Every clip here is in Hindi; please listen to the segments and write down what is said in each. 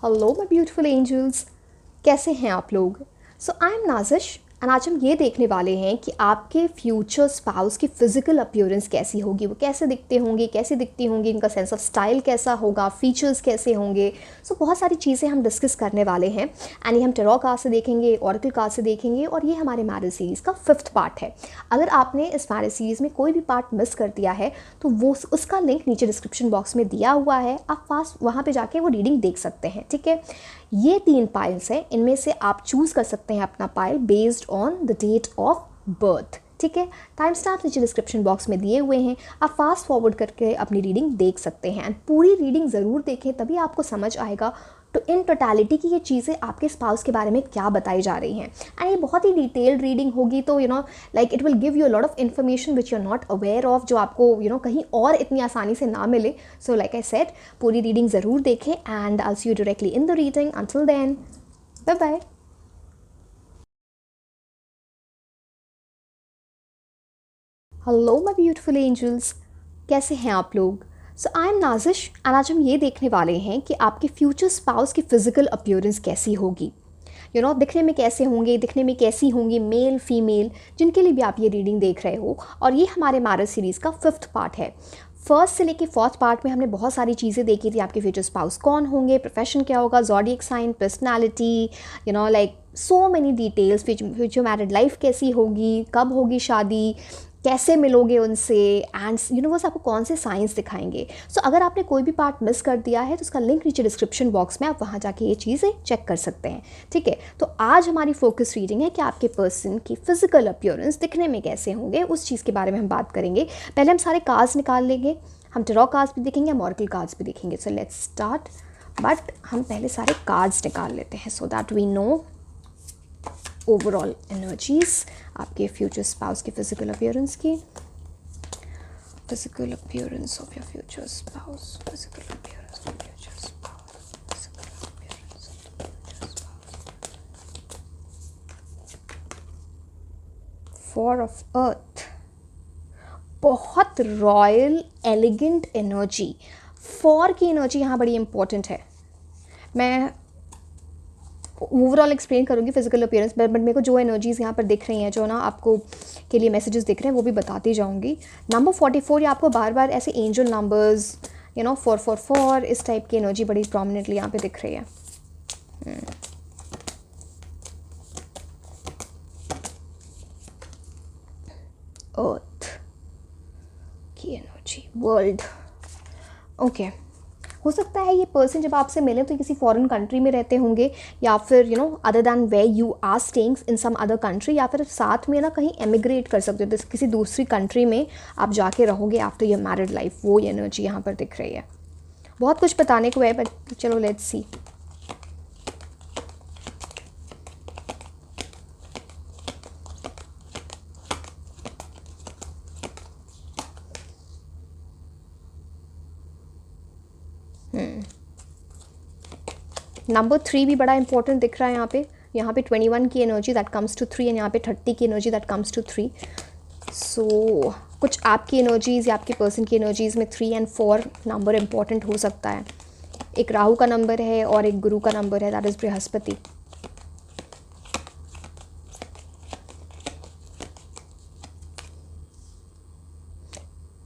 हेलो माय ब्यूटीफुल एंजल्स, कैसे हैं आप लोग। सो आई एम नाजिश एंड आज हम ये देखने वाले हैं कि आपके फ्यूचर स्पाउस की फ़िज़िकल अपीयरेंस कैसी होगी, वो कैसे दिखते होंगे, कैसी दिखती होंगी, इनका सेंस ऑफ स्टाइल कैसा होगा, फीचर्स कैसे होंगे। सो बहुत सारी चीज़ें हम डिस्कस करने वाले हैं एंड ये हम टेरो कार्ड से देखेंगे, ऑरेकल कार्ड से देखेंगे और ये हमारे मैरिज सीरीज़ का 5th पार्ट है। अगर आपने इस मैरिज सीरीज़ में कोई भी पार्ट मिस कर दिया है तो वो उसका लिंक नीचे डिस्क्रिप्शन बॉक्स में दिया हुआ है, आप फास्ट वहाँ पे जाके वो रीडिंग देख सकते हैं। ठीक है, ये 3 पाइल्स हैं, इनमें से आप चूज़ कर सकते हैं अपना pile based on the date of birth. ठीक है, टाइम स्टैम्प नीचे डिस्क्रिप्शन बॉक्स में दिए हुए हैं, आप फास्ट फॉरवर्ड करके अपनी रीडिंग देख सकते हैं एंड पूरी रीडिंग ज़रूर देखें, तभी आपको समझ आएगा तो इन टोटलिटी की ये चीज़ें आपके स्पाउस के बारे में क्या बताई जा रही हैं। एंड ये बहुत ही डिटेल्ड रीडिंग होगी, तो like it will give you a lot of information which you are not aware of, जो आपको कहीं और इतनी आसानी से ना मिले। सो लाइक आई सेड, पूरी रीडिंग ज़रूर देखें and I see you directly in the reading. Until then, bye bye. Hello my beautiful angels, कैसे हैं आप लोग। सो आई एम नाजिश एंड आज हम ये देखने वाले हैं कि आपके फ्यूचर स्पाउस की फ़िज़िकल अपीयरेंस कैसी होगी। दिखने में कैसे होंगे, दिखने में कैसी होंगी, मेल फीमेल, जिनके लिए भी आप ये रीडिंग देख रहे हो। और ये हमारे मैरिज सीरीज़ का 5th पार्ट है। फर्स्ट से लेके 4th पार्ट में हमने बहुत सारी चीज़ें देखी थी, आपके फ्यूचर स्पाउस कौन होंगे, प्रोफेशन क्या होगा, zodiac sign, personality, like so many details, future married life कैसी होगी, कब होगी शादी, कैसे मिलोगे उनसे, एंड यूनिवर्स आपको कौन से साइंस दिखाएंगे। सो अगर आपने कोई भी पार्ट मिस कर दिया है तो उसका लिंक नीचे डिस्क्रिप्शन बॉक्स में, आप वहाँ जाके ये चीज़ें चेक कर सकते हैं। ठीक है, तो आज हमारी फोकस रीडिंग है कि आपके पर्सन की फ़िज़िकल अपीयरेंस दिखने में कैसे होंगे, उस चीज़ के बारे में हम बात करेंगे। पहले हम सारे कार्ड्स निकाल लेंगे, हम टेरो कार्ड्स भी देखेंगे, हम ऑरेकल कार्ड्स भी देखेंगे। सो लेट्स स्टार्ट, बट हम पहले सारे कार्ड्स निकाल लेते हैं so that we know overall energies आपके फ्यूचर स्पाउस की फ़िज़िकल अपीयरेंस की। Physical appearance of your future spouse, physical appearance of future spouse, physical appearance of future spouse. 4 of earth, बहुत रॉयल एलिगेंट एनर्जी। 4 की एनर्जी यहाँ बड़ी इंपॉर्टेंट है। मैं ओवरऑल एक्सप्लेन करूँगी फिजिकल अपीयरेंस, बट मेरे को जो एनर्जीज़ यहाँ पर दिख रही हैं, जो ना आपको के लिए मैसेजेस दिख रहे हैं, वो भी बताती जाऊँगी। नंबर 44, ये आपको बार बार ऐसे एंजल नंबर्स 444 इस टाइप की एनर्जी बड़ी प्रोमिनेंटली यहाँ पे दिख रही है। अर्थ की एनर्जी, वर्ल्ड। ओके, हो सकता है ये पर्सन जब आपसे मिले तो किसी फॉरेन कंट्री में रहते होंगे, या फिर other than way you are staying in some other country, या फिर साथ में कहीं एमिग्रेट कर सकते हो, किसी दूसरी कंट्री में आप जाके रहोगे आफ्टर योर मैरिड लाइफ। वो एनर्जी यहाँ पर दिख रही है। बहुत कुछ बताने को है, बट चलो लेट्स सी। नंबर 3 भी बड़ा इंपॉर्टेंट दिख रहा है यहाँ पे 21 की energy that comes to 3 and यहाँ पे 30 की energy that comes to 3। So कुछ आपकी एनर्जीज़ या आपके पर्सन की एनर्जीज़ में 3 और 4 नंबर इंपॉर्टेंट हो सकता है। एक राहु का नंबर है और एक गुरु का नंबर है, दैट इज़ बृहस्पति।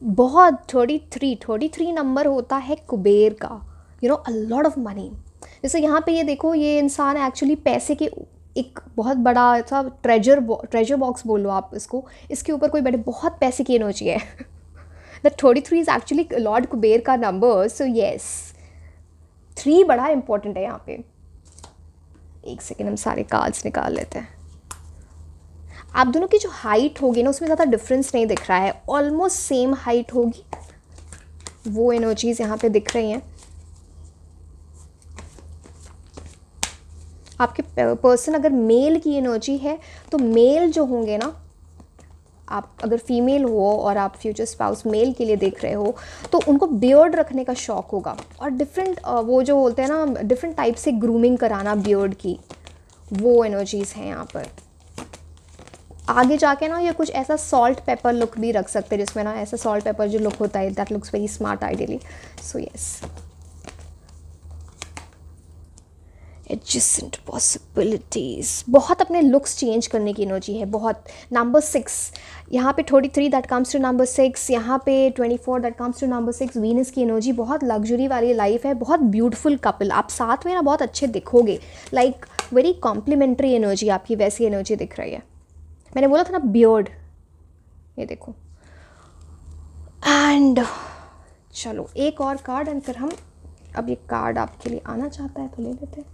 बहुत 33 नंबर होता है कुबेर का, अ लॉट ऑफ मनी। जैसे यहाँ पे ये देखो, ये इंसान एक्चुअली पैसे के एक बहुत बड़ा सा ट्रेजर बॉक्स बोलो आप इसको, इसके ऊपर कोई बैठे, बहुत पैसे की एनर्जी है। The 33 is actually Lord Kuber का नंबर। सो येस, 3 बड़ा इंपॉर्टेंट है यहाँ पे। एक सेकेंड, हम सारे कार्ड्स निकाल लेते हैं। आप दोनों की जो हाइट होगी ना, उसमें ज़्यादा डिफरेंस नहीं दिख रहा है, ऑलमोस्ट सेम हाइट होगी। वो एनर्जीज़ यहाँ पे दिख रही हैं। आपके पर्सन अगर मेल की एनर्जी है तो मेल जो होंगे ना, आप अगर फीमेल हो और आप फ्यूचर स्पाउस मेल के लिए देख रहे हो, तो उनको बियर्ड रखने का शौक़ होगा और डिफरेंट वो जो बोलते हैं ना, डिफरेंट टाइप से ग्रूमिंग कराना बियर्ड की, वो एनर्जीज़ हैं यहाँ पर। आगे जाके ना ये कुछ ऐसा सॉल्ट पेपर लुक भी रख सकते हैं, जिसमें ना ऐसा सॉल्ट पेपर जो लुक होता है, that looks very smart ideally. So yes, adjacent possibilities, बहुत अपने लुक्स चेंज करने की एनर्जी है बहुत। नंबर 6 यहाँ पे 33 दैट कम्स टू नंबर 6, यहाँ पे 24 that comes to number 6, Venus की एनर्जी बहुत लग्जरी वाली लाइफ है, बहुत ब्यूटीफुल कपल, आप साथ में ना बहुत अच्छे दिखोगे, लाइक वेरी कॉम्प्लीमेंट्री एनर्जी आपकी, वैसी एनर्जी दिख रही है। मैंने बोला था ना बियर्ड, ये देखो। एंड चलो एक और कार्ड एंड फिर हम, अब ये कार्ड आपके लिए आना चाहता है तो ले लेते हैं।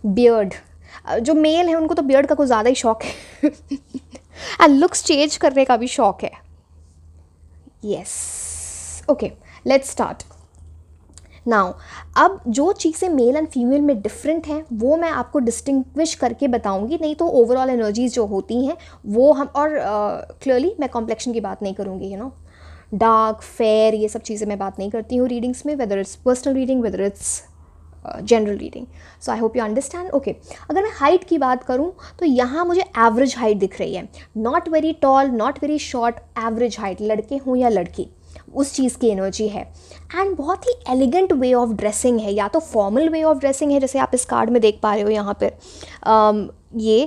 बियर्ड, जो मेल है उनको तो बियर्ड का कुछ ज़्यादा ही शौक है एंड लुक्स चेंज करने का भी शौक है। Yes, okay, let's start now. अब जो चीज़ें मेल एंड फीमेल में डिफरेंट हैं वो मैं आपको डिस्टिंग्विश करके बताऊंगी, नहीं तो ओवरऑल एनर्जीज जो होती हैं वो हम, और क्लियरली मैं कॉम्प्लेक्शन की बात नहीं करूँगी, डार्क फेयर ये सब चीज़ें मैं बात नहीं करती हूँ रीडिंग्स में, whether it's personal reading whether it's general reading. So I hope you understand. Okay, अगर मैं हाइट की बात करूँ तो यहाँ मुझे एवरेज हाइट दिख रही है, not very tall not very short, average height, लड़के हों या लड़की, उस चीज़ की एनर्जी है। एंड बहुत ही एलिगेंट वे ऑफ ड्रेसिंग है, या तो फॉर्मल वे ऑफ ड्रेसिंग है जैसे आप इस कार्ड में देख पा रहे हो यहाँ पर ये,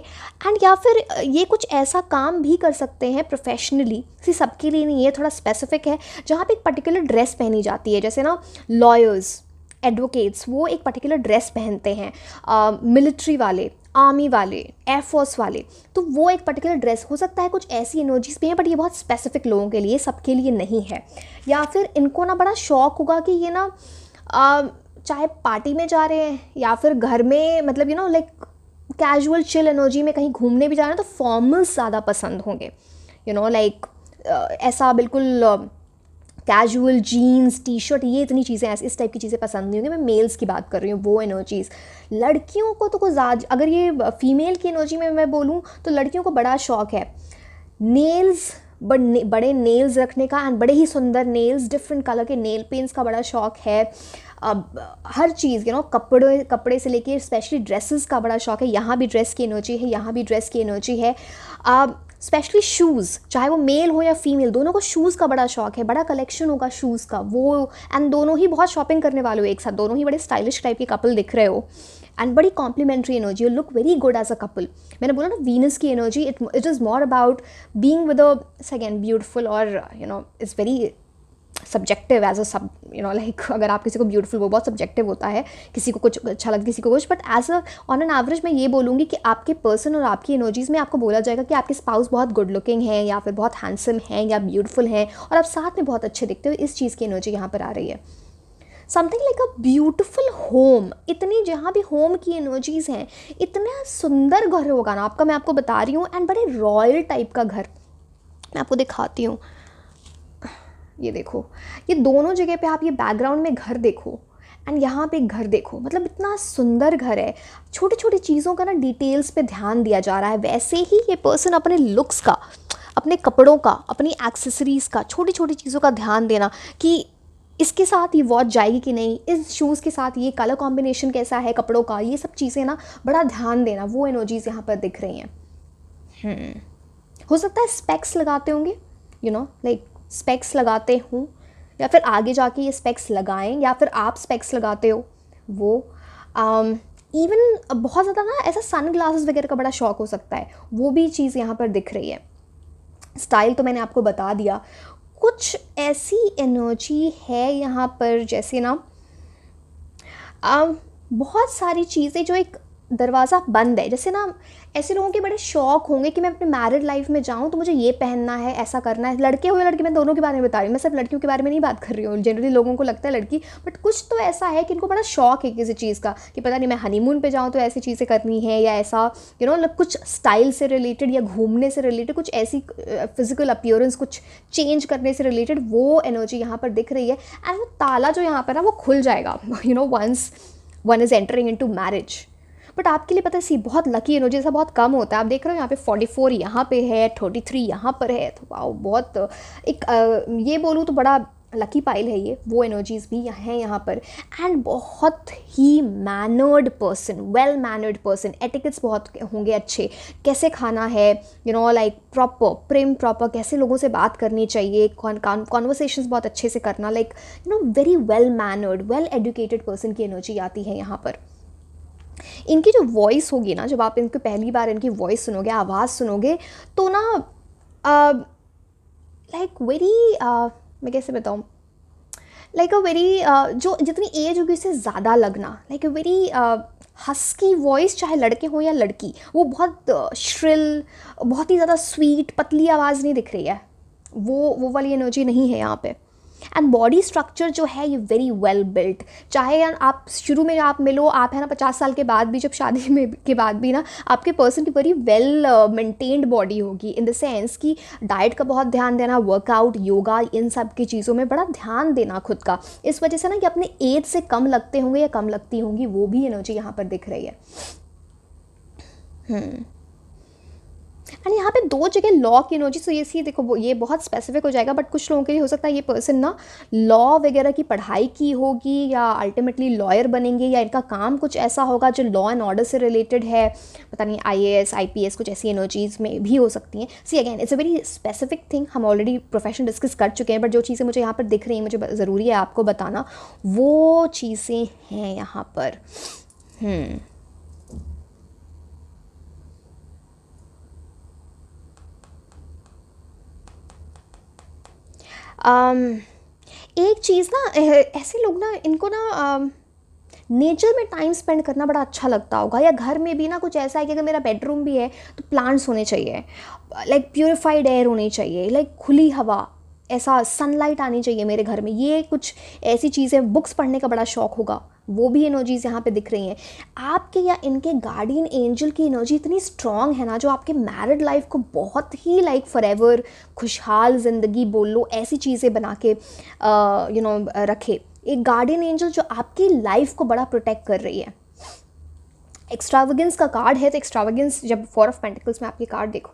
एंड या फिर ये कुछ ऐसा काम भी कर सकते हैं प्रोफेशनली, सबके लिए नहीं, ये थोड़ा स्पेसिफिक है, जहाँ पे एक पर्टिकुलर ड्रेस पहनी जाती है, जैसे ना लॉयर्स, एडवोकेट्स, वो एक पर्टिकुलर ड्रेस पहनते हैं, मिलिट्री वाले, आर्मी वाले, एयरफोर्स वाले, तो वो एक पर्टिकुलर ड्रेस हो सकता है, कुछ ऐसी एनर्जीज भी हैं, बट ये बहुत स्पेसिफिक लोगों के लिए, सबके लिए नहीं है। या फिर इनको ना बड़ा शौक होगा कि ये ना चाहे पार्टी में जा रहे हैं या फिर घर में, मतलब लाइक कैजुअल चिल एनर्जी में कहीं घूमने भी जा रहे हैं, तो फॉर्मल्स ज़्यादा पसंद होंगे, लाइक ऐसा बिल्कुल कैजुअल जीन्स टी शर्ट, ये इतनी चीज़ें ऐसी इस टाइप की चीज़ें पसंद नहीं होंगी। मैं मेल्स की बात कर रही हूँ, वो एनर्जीज़। लड़कियों को तो कुछ ज़्यादा, अगर ये फीमेल की एनर्जी में मैं बोलूँ तो लड़कियों को बड़ा शौक है नेल्स, बड़े नेल्स रखने का, एंड बड़े ही सुंदर नेल्स, डिफरेंट कलर के नेल पेंट्स का बड़ा शौक है। अब हर चीज़ कपड़े से लेके स्पेशली ड्रेसेस का बड़ा शौक है, यहाँ भी ड्रेस की एनर्जी है, यहाँ भी ड्रेस की एनर्जी है। स्पेशली शूज़, चाहे वो मेल हो या फीमेल, दोनों को शूज़ का बड़ा शौक है, बड़ा कलेक्शन होगा शूज़ का वो, एंड दोनों ही बहुत शॉपिंग करने वाले हो एक साथ, दोनों ही बड़े स्टाइलिश टाइप के कपल दिख रहे हो, एंड बड़ी complimentary energy, you look very good as a couple. मैंने बोला ना वीनस की energy, it is more about being with a second beautiful, और it's very subjective as a सब, लाइक अगर आप किसी को ब्यूटीफुल, वो बहुत सब्जेक्टिव होता है, किसी को कुछ अच्छा लगता है किसी को कुछ, but as a on an average मैं ये बोलूँगी कि आपके पर्सन और आपकी एनर्जीज़ में आपको बोला जाएगा कि आपके स्पाउस बहुत गुड लुकिंग है, या फिर बहुत हैंडसम हैं, या ब्यूटीफुल हैं, और आप साथ में बहुत अच्छे दिखते हो, इस चीज़ की एनर्जी यहाँ पर आ रही है। Something like a beautiful home, इतनी जहाँ भी होम की एनर्जीज़ हैं, इतना सुंदर घर होगा ना आपका, मैं आपको बता रही हूँ, एंड बड़े रॉयल टाइप का घर। मैं आपको दिखाती हूँ, ये देखो, ये दोनों जगह पे आप ये बैकग्राउंड में घर देखो एंड यहाँ पे घर देखो, मतलब इतना सुंदर घर है, छोटी छोटी चीज़ों का ना डिटेल्स पे ध्यान दिया जा रहा है। वैसे ही ये पर्सन अपने लुक्स का, अपने कपड़ों का, अपनी एक्सेसरीज़ का, छोटी छोटी चीज़ों का ध्यान देना कि इसके साथ ये वॉच जाएगी कि नहीं, इस शूज़ के साथ ये कलर कॉम्बिनेशन कैसा है कपड़ों का, ये सब चीज़ें ना बड़ा ध्यान देना, वो एनर्जीज़ यहाँ पर दिख रही हैं। हो सकता है स्पेक्स लगाते होंगे, लाइक स्पेक्स लगाते हूँ, या फिर आगे जाके ये स्पेक्स लगाएं, या फिर आप स्पेक्स लगाते हो, वो इवन बहुत ज़्यादा ना ऐसा सन ग्लासेस वगैरह का बड़ा शौक हो सकता है, वो भी चीज़ यहाँ पर दिख रही है। स्टाइल तो मैंने आपको बता दिया। कुछ ऐसी एनर्जी है यहाँ पर जैसे ना बहुत सारी चीज़ें जो एक दरवाज़ा बंद है, जैसे ना ऐसे लोगों के बड़े शौक होंगे कि मैं अपने मैरिड लाइफ में जाऊँ तो मुझे ये पहनना है, ऐसा करना है, लड़के हो या लड़की, मैं दोनों के बारे में बता रही हूँ, मैं सिर्फ लड़कियों के बारे में नहीं बात कर रही हूँ। जनरली लोगों को लगता है लड़की, बट कुछ तो ऐसा है कि इनको बड़ा शौक है किसी चीज़ का, कि पता नहीं मैं हनीमून पे जाऊँ तो ऐसी चीज़ें करनी है, या ऐसा कुछ स्टाइल से रिलेटेड या घूमने से रिलेटेड, कुछ ऐसी फिजिकल अपीयरेंस कुछ चेंज करने से रिलेटेड, वो एनर्जी यहाँ पर दिख रही है। एंड वो ताला जो यहाँ पर ना वो खुल जाएगा once one is entering into marriage. But आपके लिए पता है सी बहुत लकी एनर्जी, ऐसा बहुत कम होता है। आप देख रहे हो यहाँ पे 44 यहाँ पे है, 33 यहाँ पर है, तो वाओ, बहुत एक ये बोलूँ तो बड़ा लकी पाइल है ये, वो एनर्जीज़ भी हैं यहाँ पर। एंड बहुत ही mannered person, well mannered person, etiquettes बहुत होंगे अच्छे, कैसे खाना है, लाइक प्रॉपर प्रेम, प्रॉपर कैसे लोगों से बात करनी चाहिए, कॉन्वर्सेशंस बहुत अच्छे से करना, like very well mannered, well educated person की एनर्जी आती है यहाँ पर। इनकी जो वॉइस होगी ना, जब आप इनकी पहली बार इनकी वॉइस सुनोगे, आवाज़ सुनोगे, तो ना लाइक वेरी, मैं कैसे बताऊँ, लाइक अ वेरी, जो जितनी एज होगी उससे ज़्यादा लगना, like a very husky voice, चाहे लड़के हो या लड़की, वो बहुत श्रिल, बहुत ही ज़्यादा स्वीट पतली आवाज़ नहीं दिख रही है, वो वाली एनर्जी नहीं है यहाँ पे। एंड बॉडी स्ट्रक्चर जो है ये वेरी वेल बिल्ट, चाहे आप शुरू में आप मिलो, आप है ना 50 साल के बाद भी, जब शादी में के बाद भी ना, आपके पर्सन की वेरी वेल मेंटेन्ड बॉडी होगी, इन द सेंस कि डाइट का बहुत ध्यान देना, वर्कआउट, योगा, इन सब की चीज़ों में बड़ा ध्यान देना खुद का, इस वजह से ना कि अपने एज से कम लगते होंगे या कम लगती होंगी, वो भी एनर्जी यहाँ पर दिख रही है। एंड यहाँ पे 2 जगह लॉ की एनर्जी, तो ये सी देखो, वो ये बहुत स्पेसिफिक हो जाएगा, बट कुछ लोगों के लिए हो सकता है ये पर्सन ना लॉ वगैरह की पढ़ाई की होगी, या अल्टीमेटली लॉयर बनेंगे, या इनका काम कुछ ऐसा होगा जो लॉ एंड ऑर्डर से रिलेटेड है, पता नहीं IAS IPS कुछ ऐसी एनर्जीज़ में भी हो सकती हैं। See again it's a very specific thing, हम ऑलरेडी प्रोफेशन डिस्कस कर चुके हैं, बट जो चीज़ें मुझे यहाँ पर दिख रही हैं, मुझे ज़रूरी है आपको बताना, वो चीज़ें हैं यहाँ पर। एक चीज़ ना, ऐसे लोग ना, इनको ना नेचर में टाइम स्पेंड करना बड़ा अच्छा लगता होगा, या घर में भी ना कुछ ऐसा है कि अगर मेरा बेडरूम भी है तो प्लांट्स होने चाहिए, लाइक प्योरीफाइड एयर होनी चाहिए, लाइक खुली हवा, ऐसा सनलाइट आनी चाहिए मेरे घर में, ये कुछ ऐसी चीज़ें, बुक्स पढ़ने का बड़ा शौक होगा, वो भी एनर्जीज़ यहाँ पे दिख रही हैं। आपके या इनके गार्डियन एंजल की एनर्जी इतनी स्ट्रॉन्ग है ना, जो आपके मैरिड लाइफ को बहुत ही लाइक फॉरएवर खुशहाल ज़िंदगी बोल लो, ऐसी चीज़ें बना के रखे। एक गार्डियन एंजल जो आपकी लाइफ को बड़ा प्रोटेक्ट कर रही है। एक्स्ट्रावेगेंस का कार्ड है, तो एक्स्ट्रावेगेंस, जब 4 ऑफ पेंटिकल्स में आपकी कार्ड देखो,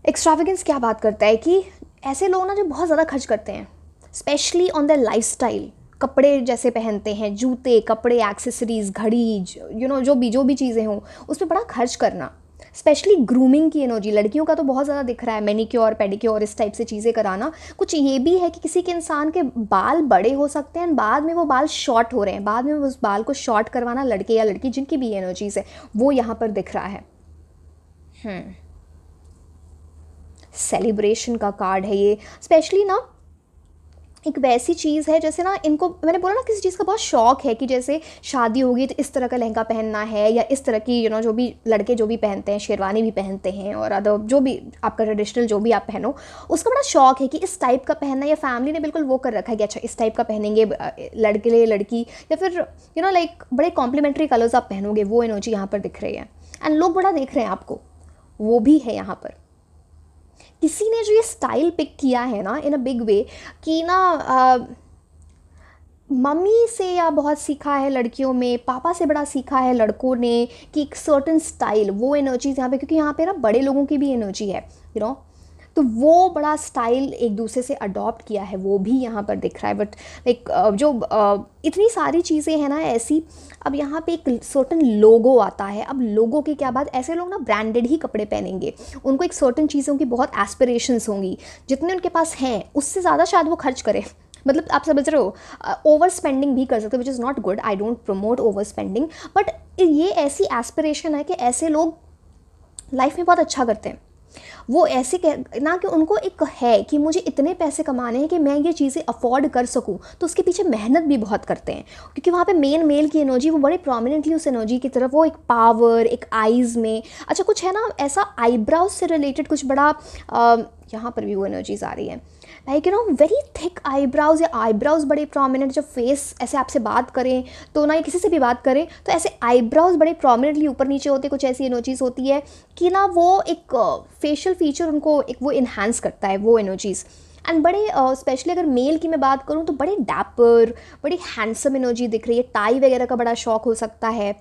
एक्स्ट्रावेगेंस क्या बात करता है कि ऐसे लोग ना जो बहुत ज़्यादा खर्च करते हैं, स्पेशली ऑन देयर लाइफस्टाइल, कपड़े जैसे पहनते हैं, जूते, कपड़े, एक्सेसरीज़, घड़ी, जो भी चीज़ें हों, उस पर बड़ा खर्च करना, स्पेशली ग्रूमिंग की एनर्जी, लड़कियों का तो बहुत ज़्यादा दिख रहा है, मैनिक्योर, पेडिक्योर, इस टाइप से चीज़ें कराना। कुछ ये भी है कि किसी के इंसान के बाल बड़े हो सकते हैं, बाद में वो बाल शॉर्ट हो रहे हैं, बाद में उस बाल को शॉर्ट करवाना, लड़के या लड़की जिनकी भी एनर्जीज़ है, वो यहाँ पर दिख रहा है। सेलिब्रेशन का कार्ड है ये, स्पेशली ना एक वैसी चीज़ है, जैसे ना इनको, मैंने बोला ना किसी चीज़ का बहुत शौक है, कि जैसे शादी होगी तो इस तरह का लहंगा पहनना है, या इस तरह की जो भी लड़के जो भी पहनते हैं, शेरवानी भी पहनते हैं, और अदर जो भी आपका ट्रेडिशनल जो भी आप पहनो, उसका बड़ा शौक है कि इस टाइप का पहनना, या फैमिली ने बिल्कुल वो कर रखा है कि अच्छा इस टाइप का पहनेंगे लड़के लड़की, या फिर लाइक बड़े कॉम्प्लीमेंट्री कलर्स आप पहनोगे, वो एनर्जी यहाँ पर दिख रही है। एंड लोग बड़ा देख रहे हैं आपको, वो भी है यहाँ पर। किसी ने जो ये स्टाइल पिक किया है ना इन अ बिग वे, कि ना मम्मी से या बहुत सीखा है लड़कियों में, पापा से बड़ा सीखा है लड़कों ने, कि एक सर्टन स्टाइल, वो एनर्जीज यहाँ पे, क्योंकि यहाँ पे ना बड़े लोगों की भी एनर्जी है, तो वो बड़ा स्टाइल एक दूसरे से अडॉप्ट किया है, वो भी यहाँ पर दिख रहा है। बट लाइक जो इतनी सारी चीज़ें हैं ना ऐसी, अब यहाँ पे एक सर्टन लोगो आता है। अब लोगो की क्या बात, ऐसे लोग ना ब्रांडेड ही कपड़े पहनेंगे, उनको एक सर्टन चीज़ों की बहुत एस्पिरेशंस होंगी, जितने उनके पास हैं उससे ज़्यादा शायद वो खर्च करें, मतलब आप समझ रहे हो, ओवर स्पेंडिंग भी कर सकते हो, which is not good, I don't promote over spending, but ये ऐसी एस्पिरेशन है कि ऐसे लोग लाइफ में बहुत अच्छा करते हैं। वो ऐसे ना कि उनको एक है कि मुझे इतने पैसे कमाने हैं कि मैं ये चीज़ें अफोर्ड कर सकूं, तो उसके पीछे मेहनत भी बहुत करते हैं, क्योंकि वहाँ पे मेल की एनर्जी, वो बड़े प्रोमिनेंटली उस एनर्जी की तरफ, वो एक पावर, एक आइज़ में, अच्छा कुछ है ना ऐसा, आईब्राउज से रिलेटेड कुछ बड़ा, यहाँ पर भी वो एनर्जीज आ रही है, लाइक वेरी थिक आईब्राउज, या आईब्राउज बड़े प्रोमिनेंट, जब फेस ऐसे आपसे बात करें तो ना, किसी से भी बात करें तो ऐसे आईब्राउज बड़े प्रोमिनेंटली ऊपर नीचे होते, कुछ ऐसी एनर्जीज होती है कि ना वो एक फेशियल फीचर उनको एक वो इन्हांस करता है, वो एनर्जीज़। एंड बड़े स्पेशली अगर मेल की मैं बात करूँ तो बड़े डैपर, बड़ी हैंडसम एनर्जी दिख रही है, टाई वगैरह का बड़ा शौक हो सकता है,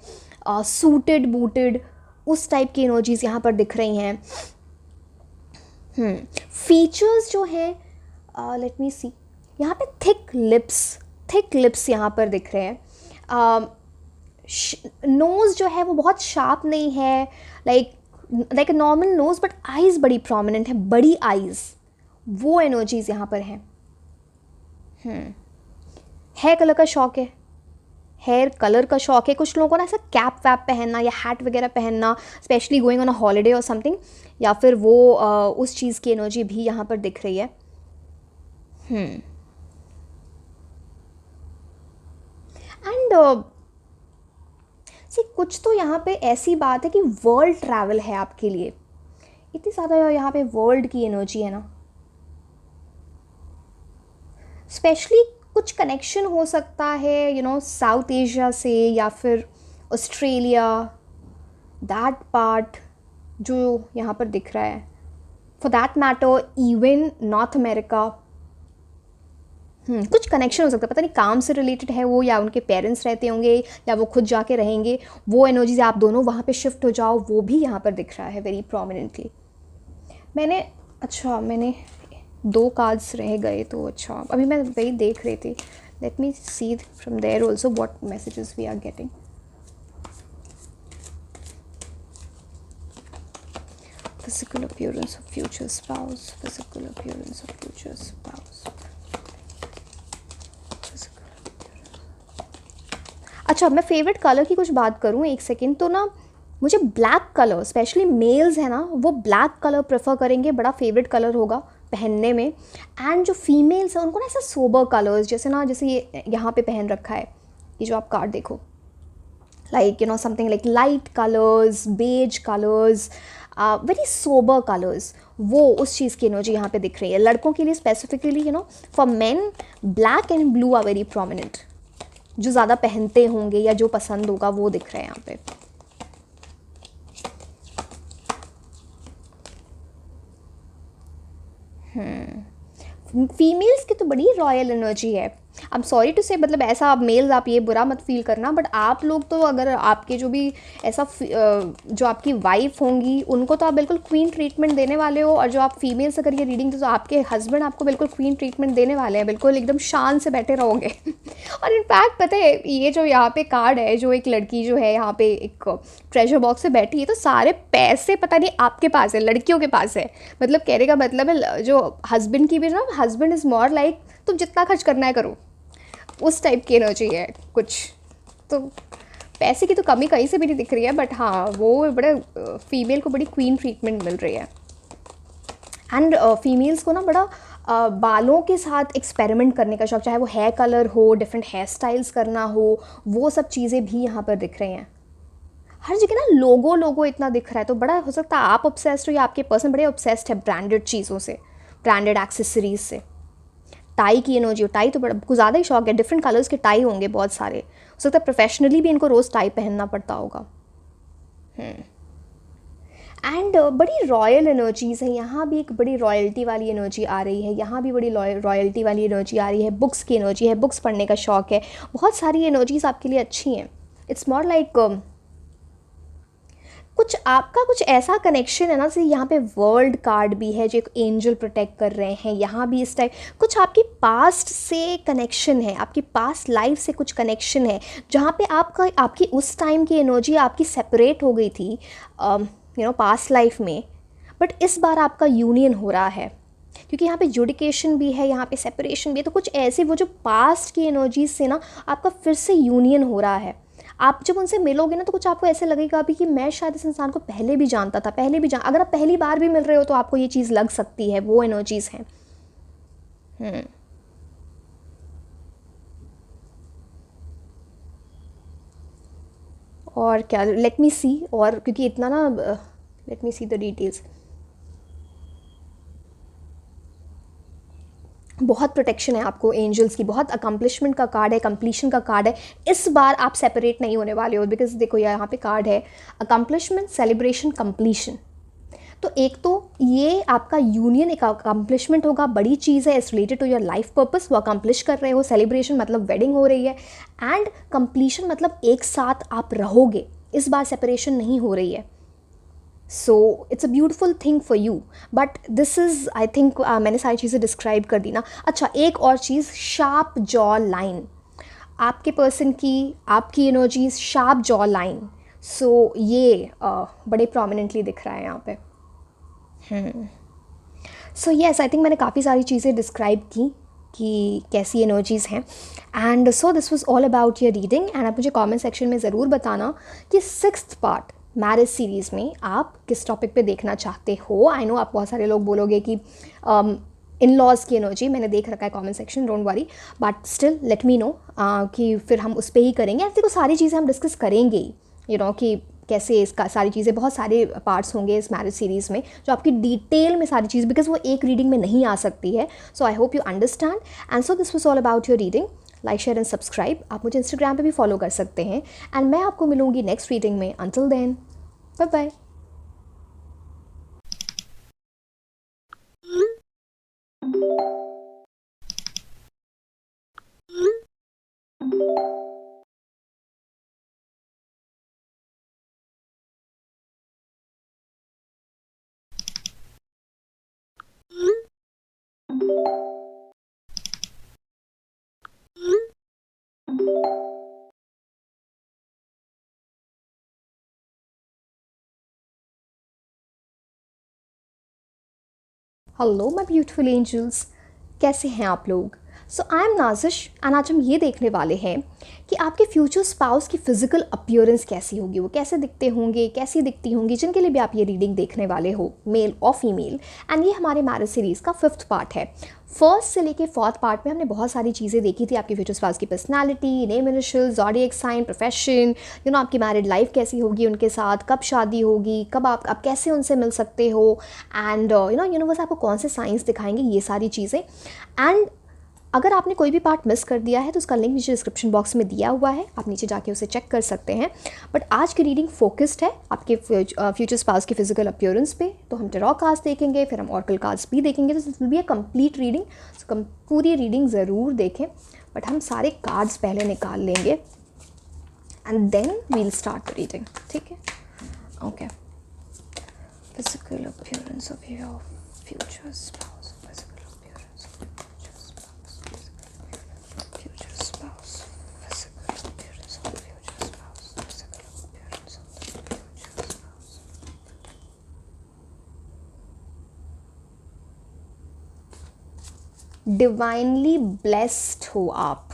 सूटेड बूटेड, उस टाइप की एनर्जीज़ यहाँ पर दिख रही हैं। फीचर्स जो हैं, लेट मी सी, यहाँ पे थिक लिप्स यहाँ पर दिख रहे हैं। नोज़ जो है वो बहुत शार्प नहीं है, like normal nose, but eyes बड़ी प्रोमिनेंट है, बड़ी आइज़, वो एनर्जीज़ यहाँ पर हैं। हेयर कलर का शौक है, हेयर कलर का शौक है कुछ लोगों को ना, ऐसा कैप वैप पहनना या हैट वगैरह पहनना, specially going on a holiday और समथिंग, या फिर वो उस चीज़ की एनर्जी भी यहाँ पर दिख रही है। एंड कुछ तो यहाँ पे ऐसी बात है कि वर्ल्ड ट्रैवल है आपके लिए, इतनी ज़्यादा यहाँ पे वर्ल्ड की एनर्जी है ना। स्पेशली कुछ कनेक्शन हो सकता है साउथ एशिया से या फिर ऑस्ट्रेलिया, दैट पार्ट जो यहाँ पर दिख रहा है, for that matter even north America. कुछ कनेक्शन हो सकता है, पता नहीं काम से रिलेटेड है वो, या उनके पेरेंट्स रहते होंगे, या वो खुद जाके रहेंगे, वो एनर्जी से आप दोनों वहाँ पे शिफ्ट हो जाओ, वो भी यहाँ पर दिख रहा है वेरी प्रोमिनेंटली। मैंने 2 कार्ड्स रह गए, तो अच्छा अभी मैं वही देख रही थी। Let me see from there also what messages we are getting. Physical appearance of future spouse, physical appearance of future spouse. अच्छा, मैं फेवरेट कलर की कुछ बात करूँ एक सेकेंड, तो ना मुझे ब्लैक कलर, स्पेशली मेल्स है ना, वो ब्लैक कलर प्रेफर करेंगे, बड़ा फेवरेट कलर होगा पहनने में। एंड जो फीमेल्स हैं उनको ना ऐसा सोबर कलर्स, जैसे ये यहाँ पे पहन रखा है, ये जो आप कार्ड देखो, like something like light colours, beige colours, very sober colours, वो उस चीज़ की एनर्जी यहाँ पे दिख रही है। लड़कों के लिए specifically for men black and blue are very prominent, जो ज़्यादा पहनते होंगे या जो पसंद होगा वो दिख रहे हैं यहाँ पे। फीमेल्स की तो बड़ी रॉयल एनर्जी है। आई एम सॉरी टू से, मतलब ऐसा आप मेल्स आप ये बुरा मत फील करना, बट आप लोग तो अगर आपके जो भी ऐसा जो आपकी वाइफ होंगी उनको तो आप बिल्कुल क्वीन ट्रीटमेंट देने वाले हो, और जो आप फीमेल्स अगर ये रीडिंग तो आपके हस्बैंड आपको बिल्कुल क्वीन ट्रीटमेंट देने वाले हैं, बिल्कुल एकदम शान से बैठे रहोगे। और इनफैक्ट पता है, ये जो यहाँ पे कार्ड है, जो एक लड़की जो है यहाँ पे एक ट्रेजर बॉक्स से बैठी है, तो सारे पैसे पता नहीं आपके पास है, लड़कियों के पास है। मतलब कहने का मतलब है जो हस्बैंड की भी ना, हस्बैंड इज़ मोर लाइक तुम जितना खर्च करना है करो, उस टाइप की एनर्जी है कुछ। तो पैसे की तो कमी कहीं से भी नहीं दिख रही है, बट हाँ वो बड़े फीमेल को बड़ी क्वीन ट्रीटमेंट मिल रही है। एंड फीमेल्स को ना बड़ा बालों के साथ एक्सपेरिमेंट करने का शौक, चाहे वो हेयर कलर हो, डिफरेंट हेयर स्टाइल्स करना हो, वो सब चीज़ें भी यहाँ पर दिख रही हैं। हर जगह ना लोगो इतना दिख रहा है, तो बड़ा हो सकता है आप ऑब्सेस्ड हो या आपके पर्सन बड़े ऑब्सेस्ड है ब्रांडेड चीज़ों से, ब्रांडेड एक्सेसरीज से। टाई की एनर्जी हो, टाई तो बड़ा कुछ ज़्यादा ही शौक है, डिफरेंट कलर्स के टाई होंगे बहुत सारे, हो सकता है प्रोफेशनली भी इनको रोज़ टाई पहनना पड़ता होगा। एंड बड़ी रॉयल एनर्जीज़ है, यहाँ भी एक बड़ी रॉयल्टी वाली एनर्जी आ रही है, यहाँ भी बड़ी रॉयल्टी वाली एनर्जी आ रही है। बुक्स की एनर्जी है, बुक्स पढ़ने का शौक़ है, बहुत सारी एनर्जीज़ आपके लिए अच्छी हैं। इट्स मोर लाइक कुछ आपका कुछ ऐसा कनेक्शन है ना, जैसे यहाँ पे वर्ल्ड कार्ड भी है जो एक एंजल प्रोटेक्ट कर रहे हैं, यहाँ भी इस टाइप कुछ आपकी पास्ट से कनेक्शन है, आपकी पास्ट लाइफ से कुछ कनेक्शन है, जहाँ पे आपकी उस टाइम की एनर्जी आपकी सेपरेट हो गई थी पास्ट लाइफ में, बट इस बार आपका यूनियन हो रहा है, क्योंकि यहाँ पे जुडिकेशन भी है, यहाँ पे सेपरेशन भी है। तो कुछ ऐसी वो जो पास्ट की एनर्जीज से ना आपका फिर से यूनियन हो रहा है। आप जब उनसे मिलोगे ना, तो कुछ आपको ऐसे लगेगा अभी कि मैं शायद इस इंसान को पहले भी जानता था, अगर आप पहली बार भी मिल रहे हो तो आपको ये चीज़ लग सकती है, वो एनर्जीज़ हैं। और क्या, लेट मी सी, और क्योंकि इतना ना, late me see the details. बहुत प्रोटेक्शन है आपको एंजल्स की, बहुत अकम्पलिशमेंट का कार्ड है, कंप्लीशन का कार्ड है। इस बार आप सेपरेट नहीं होने वाले हो, बिकॉज देखो यहाँ पे कार्ड है अकम्पलिशमेंट, सेलिब्रेशन, कंप्लीशन। तो एक तो ये आपका यूनियन एक अकम्पलिशमेंट होगा, बड़ी चीज़ है, it's related to your life purpose, वो अकम्पलिश कर रहे हो। सेलिब्रेशन मतलब वेडिंग हो रही है, एंड कंप्लीशन मतलब एक साथ आप रहोगे, इस बार सेपरेशन नहीं हो रही है। So it's a beautiful thing for you, but this is I think मैंने सारी चीज़ें डिस्क्राइब कर दी ना। अच्छा, एक और चीज़, शार्प जॉ लाइन, आपके पर्सन की, आपकी एनर्जीज शार्प जॉ लाइन, सो ये बड़े प्रोमिनेंटली दिख रहा है यहाँ पे। सो येस, आई थिंक मैंने काफ़ी सारी चीज़ें डिस्क्राइब की कि कैसी एनर्जीज़ हैं। And so this was all about your reading. And आप मुझे कमेंट सेक्शन में ज़रूर बताना कि 6th पार्ट मैरिज सीरीज़ में आप किस टॉपिक पे देखना चाहते हो। आई नो आप बहुत सारे लोग बोलोगे कि इन लॉज की एनर्जी, मैंने देख रखा है comment section, don't worry, but still let me know कि फिर हम उस पर ही करेंगे। ऐसे को सारी चीज़ें हम डिस्कस करेंगे ही, यू नो, कि कैसे इसका सारी चीज़ें, बहुत सारे पार्ट्स होंगे इस मैरिज सीरीज़ में जो आपकी डिटेल में सारी चीज़, बिकॉज वो एक रीडिंग में नहीं आ सकती है। So I hope you understand. And so this was all about your reading. Like, share and subscribe. आप मुझे इंस्टाग्राम पे भी फॉलो कर सकते हैं। एंड मैं आपको मिलूंगी नेक्स्ट रीडिंग में। Until then, bye bye. Hello my beautiful angels, कैसे हैं आप लोग। सो आई एम नाजिश एंड आज हम ये देखने वाले हैं कि आपके फ्यूचर स्पाउस की फिजिकल अपीयरेंस कैसी होगी, वो कैसे दिखते होंगे, कैसी दिखती होंगी, जिनके लिए भी आप ये रीडिंग देखने वाले हो, मेल और फीमेल। एंड ये हमारे मैरिज सीरीज़ का 5th पार्ट है। फर्स्ट से लेके 4th पार्ट में हमने बहुत सारी चीज़ें देखी थी, आपकी फ्यूचर स्पाउस की personality, name initial, zodiac sign, profession, you know, आपकी मैरिड लाइफ कैसी होगी उनके साथ, कब शादी होगी, कब आप कैसे उनसे मिल सकते हो, एंड यू नो यूनिवर्स आपको कौन से साइंस दिखाएंगे, ये सारी चीज़ें। एंड अगर आपने कोई भी पार्ट मिस कर दिया है तो उसका लिंक नीचे डिस्क्रिप्शन बॉक्स में दिया हुआ है, आप नीचे जाके उसे चेक कर सकते हैं। बट आज की रीडिंग फोकस्ड है आपके फ्यूचर स्पाउस की फिजिकल अपीयरेंस पे। तो हम टेरॉ कार्ड्स देखेंगे, फिर हम ऑरेकल कार्ड्स भी देखेंगे। तो this will be a complete reading. So पूरी रीडिंग ज़रूर देखें, बट हम सारे कार्ड्स पहले निकाल लेंगे and then we'll start the reading, ठीक है? Okay. Physical appearance of your future spouse, divinely blessed हो आप,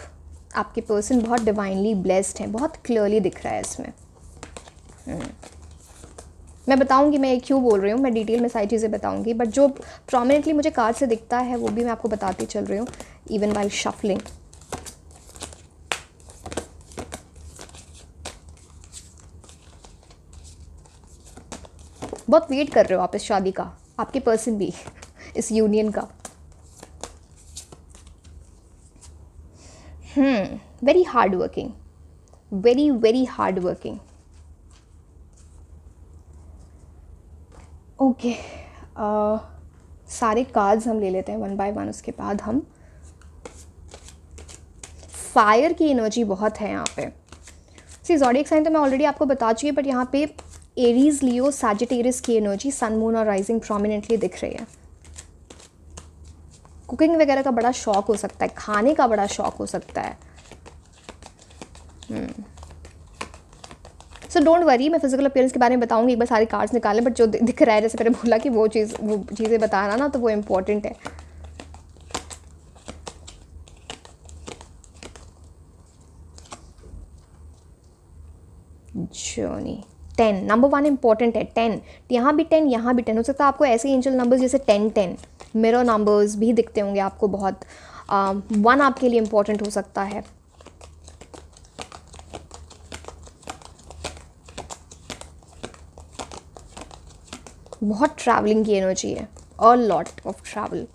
आपके पर्सन बहुत डिवाइनली ब्लेस्ड हैं, बहुत क्लियरली दिख रहा है इसमें। मैं बताऊंगी मैं क्यों बोल रही हूँ, मैं डिटेल में सारी चीज़ें बताऊंगी, बट जो प्रोमिनेंटली मुझे कार्ड से दिखता है वो भी मैं आपको बताती चल रही हूँ, इवन वाइल शफलिंग। बहुत वेट कर रहे हो आप इस शादी का, आपके पर्सन भी इस यूनियन का। Very hard working, very very hard working. Okay, सारे कार्ड्स हम ले लेते हैं वन बाय वन, उसके बाद हम फायर की एनर्जी बहुत है यहाँ पे। सी ज़ोडिएक साइन तो मैं ऑलरेडी आपको बता चुकी, बट यहाँ पे एरीज, लियो, सैजिटेरियस की एनर्जी, सन, मून और राइजिंग प्रोमिनेंटली दिख रही है। कुकिंग वगैरह का बड़ा शौक हो सकता है, खाने का बड़ा शौक हो सकता है। सो डोंट वरी, मैं फिजिकल अपीयरेंस के बारे में बताऊंगी, एक बार सारे कार्ड्स निकालें, बट जो दिख रहा है, जैसे मैंने बोला कि वो चीज़ें बताना ना, तो वो इम्पोर्टेंट है। जर्नी 10, नंबर 1 इंपॉर्टेंट है। 10, यहाँ भी 10, यहाँ भी 10 हो सकता है। आपको ऐसे एंजल नंबर्स जैसे 10 10 मिरर नंबर्स भी दिखते होंगे आपको बहुत। 1 आपके लिए इम्पॉर्टेंट हो सकता है। बहुत ट्रैवलिंग की एनर्जी है, अ लॉट ऑफ ट्रैवल।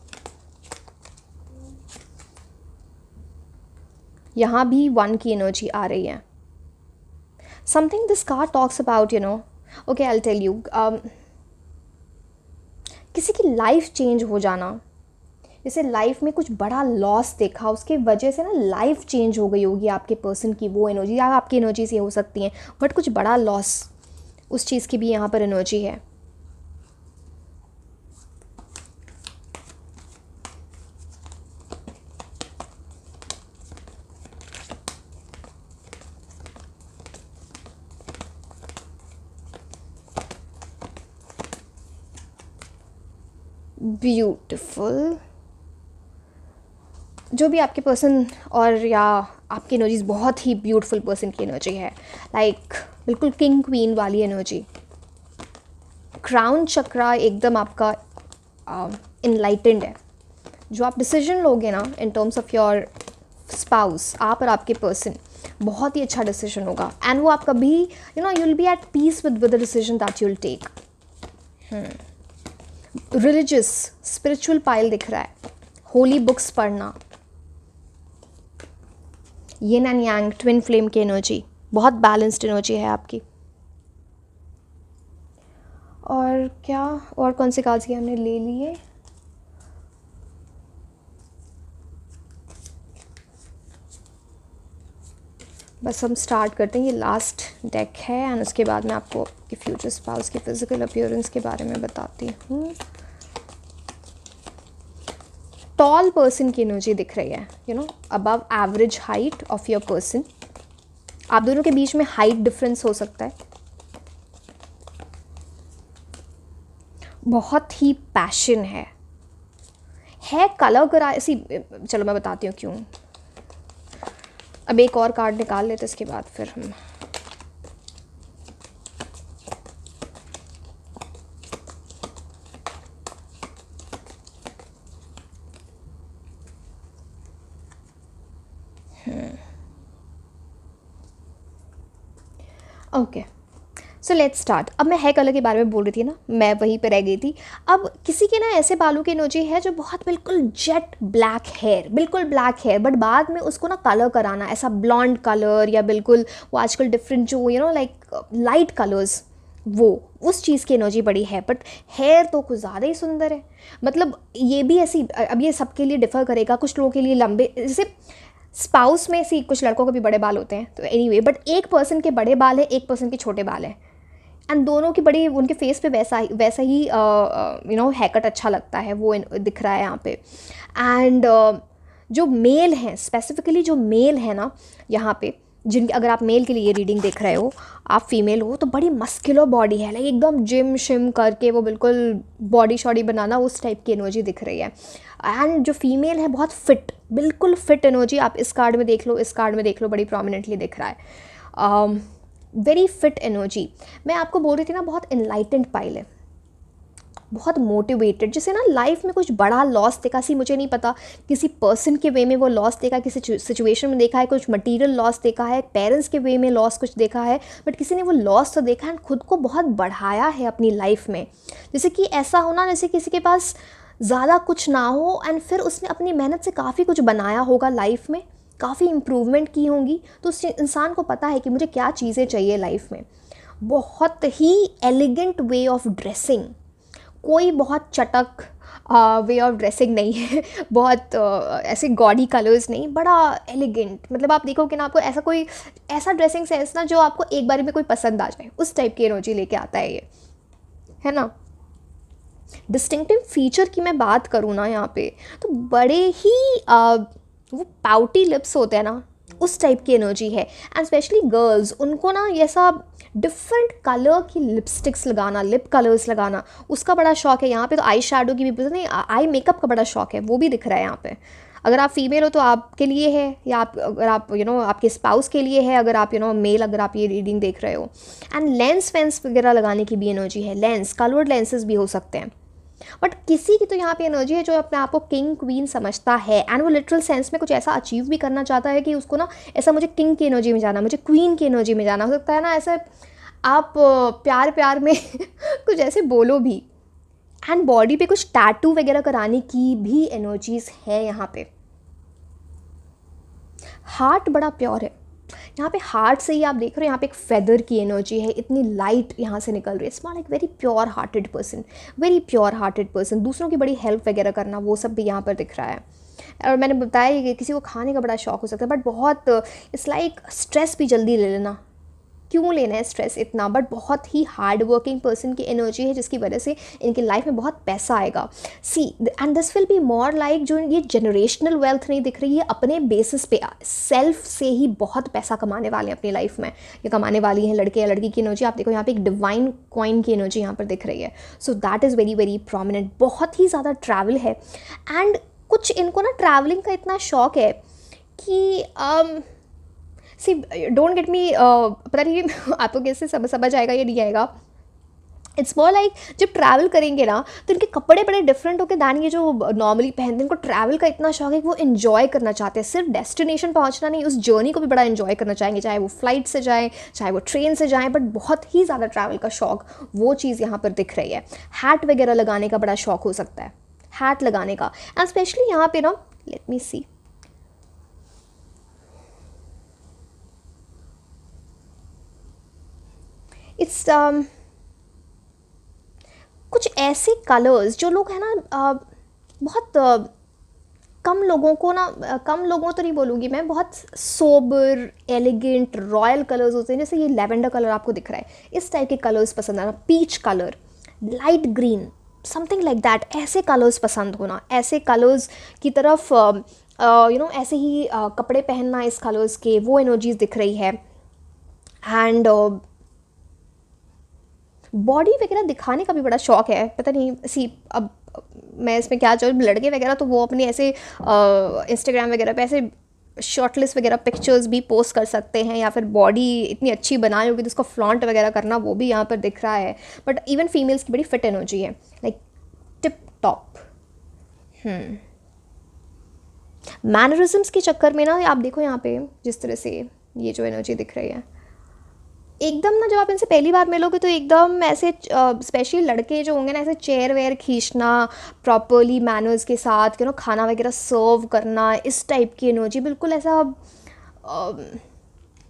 यहाँ भी 1 की एनर्जी आ रही है। Something this card talks about, you know, okay I will tell you, किसी की लाइफ चेंज हो जाना, जैसे लाइफ में कुछ बड़ा लॉस देखा, उसके वजह से ना लाइफ चेंज हो गई होगी आपके पर्सन की, वो एनर्जी, या आपकी एनर्जी से हो सकती है, बट कुछ बड़ा लॉस, उस चीज़ की भी यहाँ पर एनर्जी है। ब्यूटिफुल। जो भी आपके पर्सन और या आपकी एनर्जीज बहुत ही ब्यूटीफुल पर्सन की एनर्जी है, लाइक बिल्कुल किंग क्वीन वाली एनर्जी। क्राउन चक्रा एकदम आपका इनलाइटेंड है। जो आप डिसीजन लोगे ना in terms of your spouse, आप और आपके पर्सन, बहुत ही अच्छा डिसीजन होगा। एंड वो आप कभी you will be at peace with the decision that you will take. Religious spiritual pile दिख रहा है, होली बुक्स पढ़ना, yin and yang twin flame की एनर्जी, बहुत बैलेंस्ड एनर्जी है आपकी। और क्या, और कौन से कार्ड्स की हमने ले लिए? बस हम स्टार्ट करते हैं, ये लास्ट डेक है एंड उसके बाद मैं आपको आपके फ्यूचर स्पाउस की फिजिकल अपीयरेंस के बारे में बताती हूँ। टॉल पर्सन की एनर्जी दिख रही है, above average height of your person. आप दोनों के बीच में हाइट डिफरेंस हो सकता है। बहुत ही पैशन है कलर करा ऐसी। चलो मैं बताती हूँ क्यों। अब एक और कार्ड निकाल लेते इसके बाद फिर हम ओके। So let's start. अब मैं हेयर कलर के बारे में बोल रही थी ना, मैं वहीं पर रह गई थी। अब किसी के ना ऐसे बालों की एनर्जी है जो बहुत बिल्कुल जेट ब्लैक हेयर, बिल्कुल ब्लैक हेयर, बट बाद में उसको ना कलर कराना, ऐसा ब्लॉन्ड कलर या बिल्कुल वो आजकल डिफरेंट जो लाइक लाइट कलर्स, वो उस चीज़ की एनर्जी बड़ी है। बट हेयर तो कुछ ज़्यादा ही सुंदर है। मतलब ये भी ऐसी, अब ये सबके लिए डिफ़र करेगा। कुछ लोगों के लिए लंबे, जैसे स्पाउस में सी कुछ लड़कों के भी बड़े बाल होते हैं, तो एनीवे बट एक पर्सन के बड़े बाल है, एक पर्सन के छोटे बाल हैं, एंड दोनों की बड़ी, उनके फेस पे वैसा ही हेयर कट अच्छा लगता है, वो दिख रहा है यहाँ पे। एंड जो मेल हैं, स्पेसिफिकली जो मेल है ना यहाँ पे, जिन, अगर आप मेल के लिए रीडिंग देख रहे हो, आप फीमेल हो, तो बड़ी मस्कुलर बॉडी है, लाइक एकदम जिम शिम करके वो बिल्कुल बॉडी शॉडी बनाना, उस टाइप की एनर्जी दिख रही है। एंड जो फीमेल है बहुत फिट, बिल्कुल फिट एनर्जी। आप इस कार्ड में देख लो, इस कार्ड में देख लो, बड़ी प्रोमिनेंटली दिख रहा है। Very fit energy. मैं आपको बोल रही थी ना, बहुत इनलाइटेंड पाइल है, बहुत मोटिवेटेड। जैसे ना लाइफ में कुछ बड़ा लॉस देखा, सी मुझे नहीं पता किसी पर्सन के वे में वो लॉस देखा, किसी सिचुएशन में देखा है, कुछ मटेरियल लॉस देखा है, पेरेंट्स के वे में लॉस कुछ देखा है, बट किसी ने वो लॉस तो देखा है, खुद को बहुत बढ़ाया है अपनी लाइफ में। जैसे कि ऐसा होना, जैसे किसी के पास ज़्यादा कुछ ना हो एंड फिर उसने अपनी मेहनत से काफ़ी कुछ बनाया होगा लाइफ में, काफ़ी इम्प्रूवमेंट की होंगी, तो उस इंसान को पता है कि मुझे क्या चीज़ें चाहिए लाइफ में। बहुत ही एलिगेंट वे ऑफ ड्रेसिंग, कोई बहुत चटक वे ऑफ ड्रेसिंग नहीं है, बहुत ऐसे गॉडी कलर्स नहीं, बड़ा एलिगेंट। मतलब आप देखोगे ना, आपको ऐसा कोई ऐसा ड्रेसिंग सेंस ना जो आपको एक बार में कोई पसंद आ जाए, उस टाइप की एनर्जी लेके आता है ये, है ना। डिस्टिंक्टिव फीचर की मैं बात करूँ ना यहाँ पे, तो बड़े ही वो पाउटी लिप्स होते हैं ना, उस टाइप की एनर्जी है। एंड स्पेशली गर्ल्स, उनको ना ये सब डिफरेंट कलर की लिपस्टिक्स लगाना, लिप कलर्स लगाना, उसका बड़ा शौक है। यहाँ पे तो आई शेडो की भी, नहीं, आई मेकअप का बड़ा शौक है, वो भी दिख रहा है यहाँ पे। अगर आप फीमेल हो तो आपके लिए है, या आप अगर आप आपके स्पाउस के लिए है, अगर आप मेल, अगर आप ये रीडिंग देख रहे हो। एंड लेंस वेंस वगैरह लगाने की भी एनर्जी है, लेंस, कलर्ड लेंसेज भी हो सकते हैं। बट किसी की तो यहाँ पे एनर्जी है जो अपने आप को किंग क्वीन समझता है, एंड वो लिटरल सेंस में कुछ ऐसा अचीव भी करना चाहता है कि उसको ना ऐसा, मुझे किंग की एनर्जी में जाना, मुझे क्वीन की एनर्जी में जाना। हो सकता है ना ऐसे आप प्यार प्यार में कुछ ऐसे बोलो भी। एंड बॉडी पे कुछ टैटू वगैरह कराने की भी एनर्जीज है यहाँ पे। हार्ट बड़ा प्योर है यहाँ पे, हार्ट से ही आप देख रहे हो यहाँ पे एक फेदर की एनर्जी है, इतनी लाइट यहाँ से निकल रही है। It's not like very pure hearted person, very pure hearted person. दूसरों की बड़ी हेल्प वगैरह करना, वो सब भी यहाँ पर दिख रहा है। और मैंने बताया कि किसी को खाने का बड़ा शौक हो सकता है, बट बहुत इट्स लाइक स्ट्रेस भी जल्दी ले लेना, क्यों लेना है स्ट्रेस इतना, बट बहुत ही हार्ड वर्किंग पर्सन की एनर्जी है जिसकी वजह से इनकी लाइफ में बहुत पैसा आएगा। See and this will be more like, जो ये जनरेशनल वेल्थ नहीं दिख रही है, अपने बेसिस पे सेल्फ से ही बहुत पैसा कमाने वाले हैं अपनी लाइफ में, ये कमाने वाली हैं लड़के या लड़की की एनर्जी। आप देखो यहाँ पे एक डिवाइन कॉइन की एनर्जी यहाँ पर दिख रही है। So that is very very prominent. बहुत ही ज़्यादा ट्रैवल है एंड कुछ इनको ना ट्रैवलिंग का इतना शौक है कि सी डोंट गेट मी, पता नहीं आपको कैसे समझ आएगा या नहीं आएगा। इट्स मोर लाइक जब ट्रैवल करेंगे ना तो इनके कपड़े बड़े डिफरेंट होकर दैन ये जो नॉर्मली पहनते हैं। इनको ट्रैवल का इतना शौक है कि वो इन्जॉय करना चाहते हैं, सिर्फ डेस्टिनेशन पहुंचना नहीं, उस जर्नी को भी बड़ा इन्जॉय करना चाहेंगे, चाहे वो फ्लाइट से जाएँ चाहे वो ट्रेन से जाएँ, बट बहुत ही ज़्यादा ट्रैवल का शौक, वो चीज़ यहाँ पर दिख रही है। हैट वगैरह लगाने का बड़ा शौक हो सकता है, हैट लगाने का, एंड स्पेशली यहाँ पे ना, लेट मी सी, इट्स कुछ ऐसे कलर्स जो लोग हैं ना बहुत कम लोगों को ना, कम लोगों तो नहीं बोलूँगी मैं, बहुत सोबर एलिगेंट रॉयल कलर्स होते हैं, जैसे ये लेवेंडर कलर आपको दिख रहा है, इस टाइप के कलर्स पसंद आना, peach colour, light green, something like that, ऐसे कलर्स पसंद होना, ऐसे कलर्स की तरफ ऐसे ही कपड़े पहनना इस कलर्स के, वो एनर्जीज दिख रही है। एंड बॉडी वगैरह दिखाने का भी बड़ा शौक है, पता नहीं सी, अब मैं इसमें क्या चाहूँ, लड़के वगैरह तो वो अपने ऐसे इंस्टाग्राम वगैरह पे ऐसे शॉर्टलिस्ट वगैरह पिक्चर्स भी पोस्ट कर सकते हैं, या फिर बॉडी इतनी अच्छी बनाई होगी तो उसको फ्लॉन्ट वगैरह करना, वो भी यहाँ पर दिख रहा है। बट इवन फीमेल्स की बड़ी फिट एनर्जी है, लाइक टिप टॉप। मैनरिज्म्स के चक्कर में ना आप देखो यहाँ पे जिस तरह से ये जो एनर्जी दिख रही है, एकदम ना जब आप इनसे पहली बार मिलोगे तो एकदम ऐसे, स्पेशली लड़के जो होंगे ना, ऐसे चेयर वेयर खींचना प्रॉपरली मैनर्स के साथ, खाना वगैरह सर्व करना, इस टाइप की एनर्जी, बिल्कुल ऐसा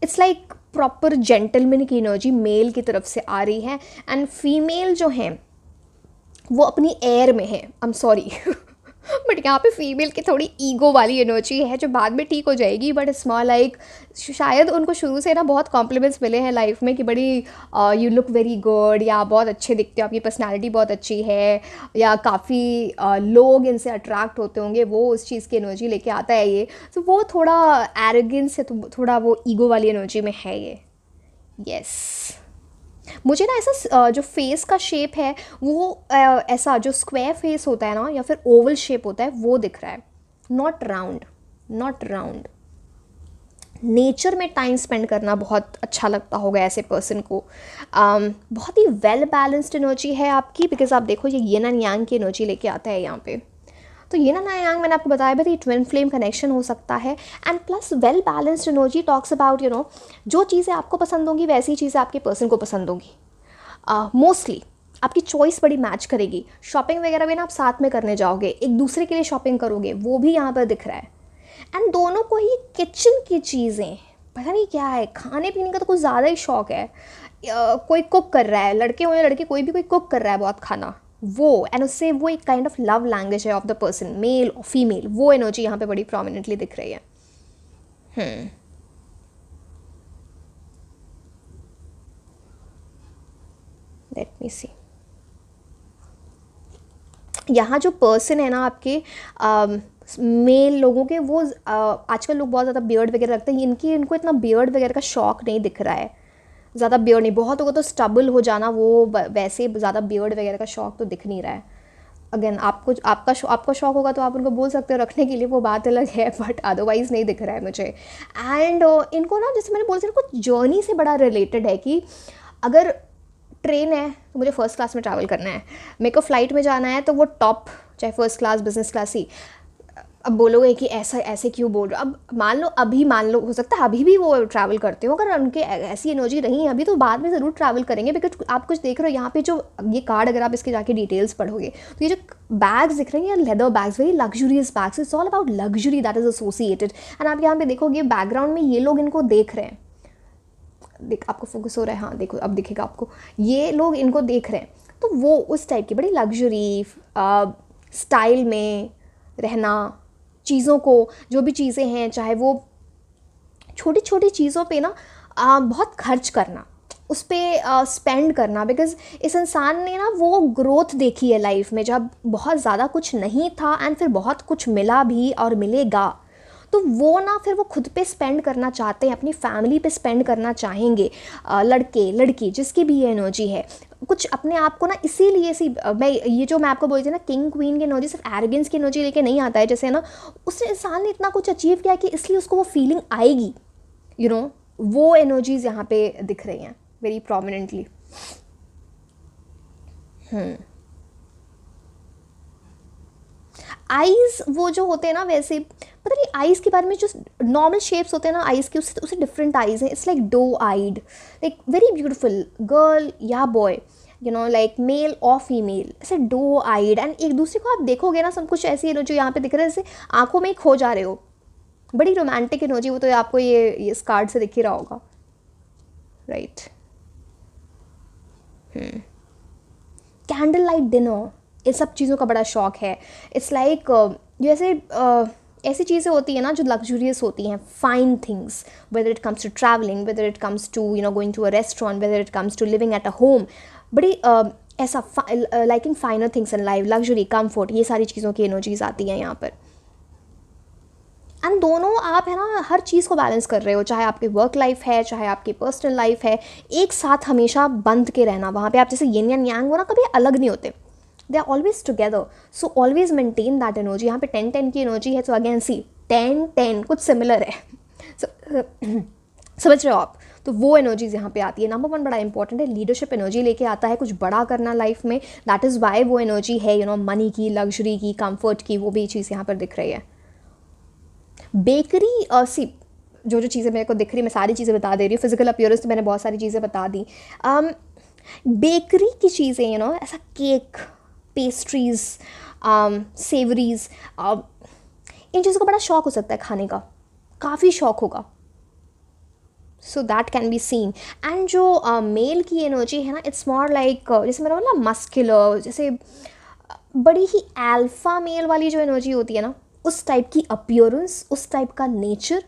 इट्स लाइक प्रॉपर जेंटलमैन की एनर्जी मेल की तरफ से आ रही है। एंड फीमेल जो हैं वो अपनी एयर में है, आई एम सॉरी बट यहाँ पे फीमेल की थोड़ी ईगो वाली एनर्जी है जो बाद में ठीक हो जाएगी, बट इट्स मोर लाइक शायद उनको शुरू से ना बहुत कॉम्प्लीमेंट्स मिले हैं लाइफ में कि बड़ी यू लुक वेरी गुड, या बहुत अच्छे दिखते हो, आपकी पर्सनालिटी बहुत अच्छी है, या काफ़ी लोग इनसे अट्रैक्ट होते होंगे, वो उस चीज़ की एनर्जी लेके आता है ये। तो वो थोड़ा एरोगेंस है, तो थोड़ा वो ईगो वाली एनर्जी में है ये। यस मुझे ना ऐसा जो फेस का शेप है वो ऐसा जो स्क्वायर फेस होता है ना, या फिर ओवल शेप होता है, वो दिख रहा है, not round, not round. Nature में टाइम स्पेंड करना बहुत अच्छा लगता होगा ऐसे पर्सन को। बहुत ही वेल बैलेंस्ड एनर्जी है आपकी, बिकॉज आप देखो ये येन एंड यांग की एनर्जी लेके आता है यहाँ पे। तो ये ना यांग मैंने आपको बताया भी, ट्विन फ्लेम कनेक्शन हो सकता है। And plus well balanced energy talks about जो चीज़ें आपको पसंद होंगी वैसी चीज़ें आपके पर्सन को पसंद होंगी। मोस्टली आपकी चॉइस बड़ी मैच करेगी। शॉपिंग वगैरह भी ना आप साथ में करने जाओगे, एक दूसरे के लिए शॉपिंग करोगे, वो भी यहाँ पर दिख रहा है। एंड दोनों को ही किचन की चीज़ें, पता नहीं क्या है, खाने पीने का तो कुछ ज़्यादा ही शौक है। कोई कुक कर रहा है, लड़के हो या लड़के, कोई भी कोई कुक कर रहा है बहुत खाना, वो एंड उससे वो एक काइंड ऑफ लव लैंग्वेज है ऑफ द पर्सन, मेल और फीमेल, वो एनर्जी यहाँ पे बड़ी प्रोमिनेंटली दिख रही है। लेट मी सी, यहाँ जो पर्सन है ना आपके मेल लोगों के, वो आजकल लोग बहुत ज़्यादा बियर्ड वगैरह रखते हैं, इनको इतना बियर्ड वगैरह का शौक नहीं दिख रहा है, ज़्यादा बियर्ड नहीं। बहुत होगा तो स्टबल हो जाना, वो वैसे ज़्यादा बियर्ड वगैरह का शौक तो दिख नहीं रहा है। अगेन आपका शौक होगा तो आप उनको बोल सकते हो रखने के लिए, वो बात अलग है, बट अदरवाइज़ नहीं दिख रहा है मुझे। एंड इनको ना, जैसे मैंने बोला, कुछ जर्नी से बड़ा रिलेटेड है कि अगर ट्रेन है तो मुझे फर्स्ट क्लास में ट्रैवल करना है, मेरे को फ्लाइट में जाना है तो वो टॉप, चाहे फर्स्ट क्लास बिजनेस क्लास ही। अब बोलोगे कि ऐसा ऐसे क्यों बोल रहे हो, अब मान लो हो सकता है अभी भी वो ट्रैवल करते हो, अगर उनके ऐसी एनर्जी रही है अभी तो बाद में ज़रूर ट्रैवल करेंगे। बिकॉज आप कुछ देख रहे हो यहाँ पे, जो ये कार्ड अगर आप इसके जाके डिटेल्स पढ़ोगे तो ये जो बैग्स दिख रहे हैं, leather bags, very luxurious bags, it's all about luxury that is associated. And आप यहाँ पे देखोगे बैकग्राउंड में ये लोग इनको देख रहे हैं, आपको फोकस हो रहा है, हाँ देखो अब दिखेगा आपको, ये लोग इनको देख रहे हैं, तो वो उस टाइप की बड़ी लग्जरी स्टाइल में रहना, चीज़ों को, जो भी चीज़ें हैं, चाहे वो छोटी छोटी चीज़ों पे ना बहुत खर्च करना, उस पर स्पेंड करना, बिकॉज इस इंसान ने ना वो ग्रोथ देखी है लाइफ में, जब बहुत ज़्यादा कुछ नहीं था एंड फिर बहुत कुछ मिला भी और मिलेगा, तो वो ना फिर वो खुद पे स्पेंड करना चाहते हैं, अपनी फैमिली पे स्पेंड करना चाहेंगे। लड़के लड़की जिसकी भी ये एनर्जी है, कुछ अपने आप को ना इसीलिए मैं ये जो मैं आपको बोल रही थी ना, किंग क्वीन की एनर्जी सिर्फ एरोगेंस की एनर्जी लेके नहीं आता है, जैसे ना उसने इंसान ने इतना कुछ अचीव किया कि इसलिए उसको वो फीलिंग आएगी, वो एनर्जीज यहाँ पे दिख रही हैं वेरी प्रोमिनेंटली। आईज वो जो होते हैं ना, वैसे पता नहीं आईज के बारे में, जो नॉर्मल शेप्स होते हैं ना आईज के, उससे डिफरेंट आईज हैं। It's like doe eyed, like very beautiful girl या बॉय, लाइक मेल और फीमेल, ऐसे डो आइड, एंड एक दूसरे को आप देखोगे ना, सब कुछ ऐसी एनर्जी यहाँ पे दिख रहा है जैसे आंखों में ही खो जा रहे हो। बड़ी रोमांटिक एनर्जी, वो तो आपको ये इस कार्ड से दिख ही रहा होगा, राइट। कैंडल लाइट डिनर, इन सब चीज़ों का बड़ा शौक है। इट्स लाइक जैसे ऐसी चीज़ें होती हैं ना जो लग्जूरियस होती हैं, fine things, whether it comes to travelling, whether it comes to going to a restaurant, whether it comes to living at a home, बड़ी ऐसा liking finer things in life, luxury, comfort, ये सारी चीज़ों की एनर्जीज आती हैं यहाँ पर। एंड दोनों आप है ना हर चीज़ को बैलेंस कर रहे हो, चाहे आपकी वर्क लाइफ है, चाहे आपकी पर्सनल लाइफ है, एक साथ हमेशा बंध के रहना। वहाँ पे आप जैसे यिन एंड यांग हो ना, कभी अलग नहीं होते, they are always together, so always maintain that energy. यहाँ पे 10-10 की एनर्जी है, तो अगेन सी 10-10 कुछ सिमिलर है। समझ रहे हो आप? तो वो एनर्जीज यहाँ पे आती है। नंबर 1 बड़ा इंपॉर्टेंट है, लीडरशिप एनर्जी लेके आता है, कुछ बड़ा करना लाइफ में, दैट इज़ वाई वो एनर्जी है, मनी की, लग्जरी की, कंफर्ट की, वो भी चीज़ यहाँ पर दिख रही है। बेकरी सी जो चीज़ें मेरे को दिख रही, मैं सारी चीज़ें बता दे रही हूँ। फिजिकल अपीयरेंस तो मैंने बहुत सारी चीज़ें बता दी। बेकरी की चीज़ें ऐसा केक, पेस्ट्रीज, सेवरीज, इन चीज़ों का बड़ा शौक हो सकता है खाने का, काफ़ी शौक होगा। So that can be seen. And जो मेल की एनर्जी है ना, इट्स मोर लाइक जैसे मैंने बोला मस्कुलर, जैसे बड़ी ही अल्फा मेल वाली जो एनर्जी होती है ना, उस टाइप की अपीयरेंस, उस टाइप का नेचर।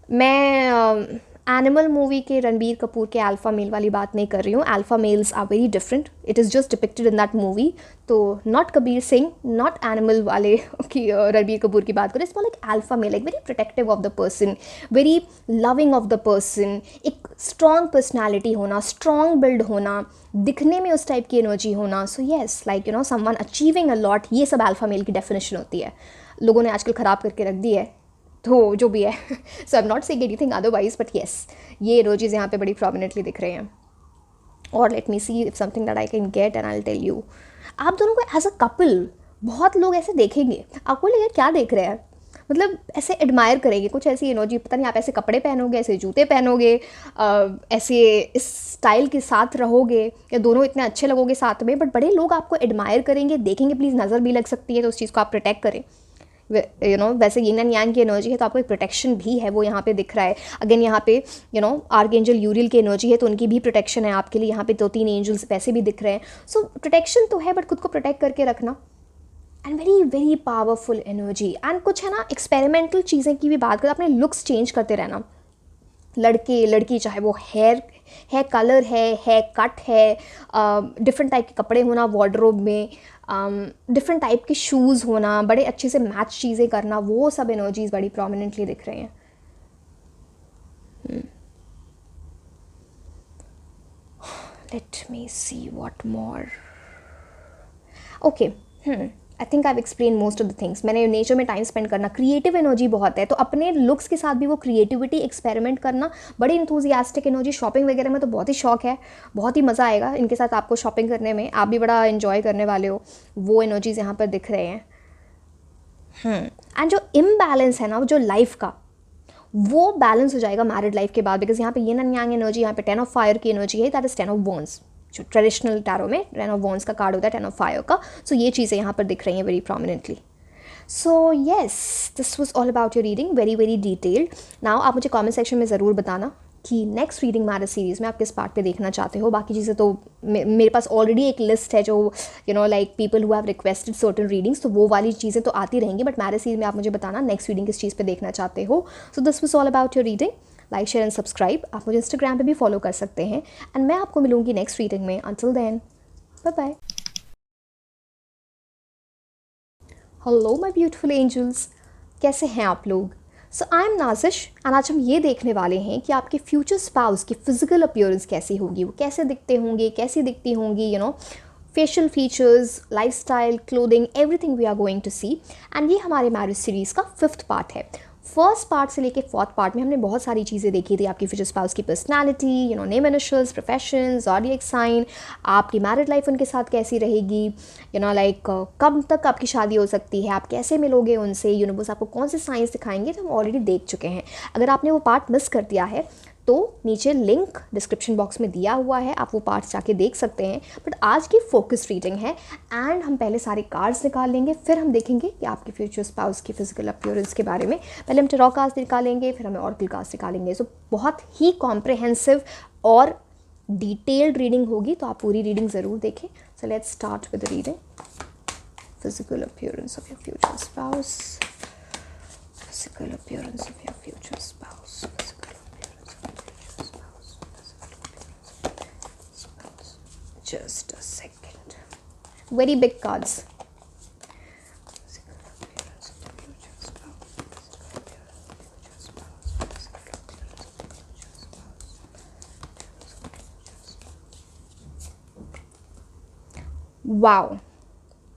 मैं एनिमल मूवी के रणबीर कपूर के अल्फ़ा मेल वाली बात नहीं कर रही हूँ। Alpha males are very different, it is just depicted in that movie. तो not Kabir Singh, not Animal वाले की रणबीर कपूर की बात करें। It's like alpha male, like very protective of the person, very loving of the person, एक स्ट्रॉन्ग पर्सनैलिटी होना, स्ट्रॉन्ग बिल्ड होना, दिखने में उस टाइप की एनर्जी होना। So yes, like someone achieving a lot, ये सब अल्फ़ा मेल की डेफिनेशन होती है। लोगों ने आजकल ख़राब करके रख दी है, तो जो भी है। So I am not saying anything otherwise, but yes, ये एनर्जीज यहाँ पे बड़ी प्रोमिनेंटली दिख रहे हैं। और let me see if something that I can get and I will tell you. आप दोनों को एज अ कपल बहुत लोग ऐसे देखेंगे, आपको लगेगा क्या देख रहे हैं, मतलब ऐसे एडमायर करेंगे, कुछ ऐसी एनर्जी, पता नहीं आप ऐसे कपड़े पहनोगे, ऐसे जूते पहनोगे, ऐसे इस स्टाइल के साथ रहोगे, या दोनों इतने अच्छे लगोगे साथ में, बट बड़े लोग आपको एडमायर करेंगे, देखेंगे। प्लीज़ नज़र भी लग सकती है, तो उस चीज़ को आप प्रोटेक्ट करें। वैसे यिन एंड यांग की एनर्जी है, तो आपको एक प्रोटेक्शन भी है, वो यहाँ पे दिख रहा है। अगेन यहाँ पे आर्कएंजल यूरियल की एनर्जी है, तो उनकी भी प्रोटेक्शन है आपके लिए। यहाँ पे 2-3 एंजल्स वैसे भी दिख रहे हैं। सो प्रोटेक्शन तो है, बट खुद को प्रोटेक्ट करके रखना। And very very powerful energy. And कुछ है ना, एक्सपेरिमेंटल चीज़ें की भी बात करें, अपने लुक्स चेंज करते रहना। लड़के लड़की, चाहे वो हेयर कलर है, हेयर कट है, डिफरेंट टाइप के कपड़े होना वार्डरोब में, डिफरेंट टाइप के शूज़ होना, बड़े अच्छे से मैच चीज़ें करना, वो सब एनर्जीज बड़ी प्रोमिनेंटली दिख रही हैं। Late me see what more. Okay, I think I explain most of the things. मैंने नेचर में टाइम स्पेंड करना, क्रिएटिव एनर्जी बहुत है, तो अपने लुक्स के साथ भी वो क्रिएटिविटी एक्सपेरिमेंट करना, बड़ी इंथुजियास्टिक एनर्जी। शॉपिंग वगैरह में तो बहुत ही शौक है, बहुत ही मज़ा आएगा इनके साथ आपको शॉपिंग करने में, आप भी बड़ा इन्जॉय करने वाले हो। वो एनर्जीज यहाँ पर दिख रहे हैं। एंड जो इम्बैलेंस है ना, जो लाइफ का, वो बैलेंस हो जाएगा मैरिड लाइफ के बाद, बिकॉज यहाँ पे यिन एंड यांग एनर्जी, यहाँ पे 10 ऑफ फायर की एनर्जी है, दैट इज 10 ऑफ वॉन्ड्स। जो ट्रेडिशनल टैरो में 10 ऑफ वॉन्ड्स का कार्ड होता है, 10 ऑफ फायर का। सो ये चीज़ें यहाँ पर दिख रही हैं very prominently. So yes, this was all about your reading, very very detailed. Now आप मुझे कॉमेंट सेक्शन में ज़रूर बताना कि नेक्स्ट रीडिंग मैरिज सीरीज़ में आप किस पार्ट पे देखना चाहते हो। बाकी चीज़ें तो मेरे पास ऑलरेडी एक लिस्ट है, जो like people who have requested certain readings, तो वो वाली चीज़ें तो आती रहेंगी, बट मैरिज सीरीज में आप मुझे बताना नेक्स्ट रीडिंग किस चीज़ पे देखना चाहते हो। सो this was all about your reading. Like share and subscribe. आप मुझे इंस्टाग्राम पे भी फॉलो कर सकते हैं एंड मैं आपको मिलूंगी नेक्स्ट रीडिंग में। Until then bye bye. Hello my beautiful angels, कैसे हैं आप लोग? सो आई एम नाजिश एंड आज हम ये देखने वाले हैं कि आपके फ्यूचर स्पाउस की फिजिकल अपीयरेंस कैसी होगी, वो कैसे दिखते होंगे, कैसी दिखती होंगी, facial features, lifestyle, clothing, everything we are going to see. And ये हमारे मैरिज सीरीज़ का 5th पार्ट है। फर्स्ट पार्ट से लेके 4th पार्ट में हमने बहुत सारी चीज़ें देखी थी। आपकी फ्यूचर स्पाउस की personality, name initials, profession, zodiac sign, आपकी मैरिड लाइफ उनके साथ कैसी रहेगी, लाइक कब तक आपकी शादी हो सकती है, आप कैसे मिलोगे उनसे, यूनिवर्स आपको कौन से साइंस दिखाएंगे, तो हम ऑलरेडी देख चुके हैं। अगर आपने वो पार्ट मिस कर दिया है तो नीचे लिंक डिस्क्रिप्शन बॉक्स में दिया हुआ है, आप वो पार्ट्स जाके देख सकते हैं। बट आज की फोकस रीडिंग है एंड हम पहले सारे कार्ड्स निकाल लेंगे, फिर हम देखेंगे कि आपके फ्यूचर स्पाउस की फिजिकल अपीयरेंस के बारे में। पहले हम टैरो कार्ड्स निकालेंगे, फिर हमें ऑरेकल कार्ड्स निकालेंगे। सो बहुत ही कॉम्प्रिहेंसिव और डिटेल्ड रीडिंग होगी, तो आप पूरी रीडिंग ज़रूर देखें। So let's start with the reading. Physical appearance of your future spouse, physical appearance of your future spouse, just a second. Very big cards. Wow.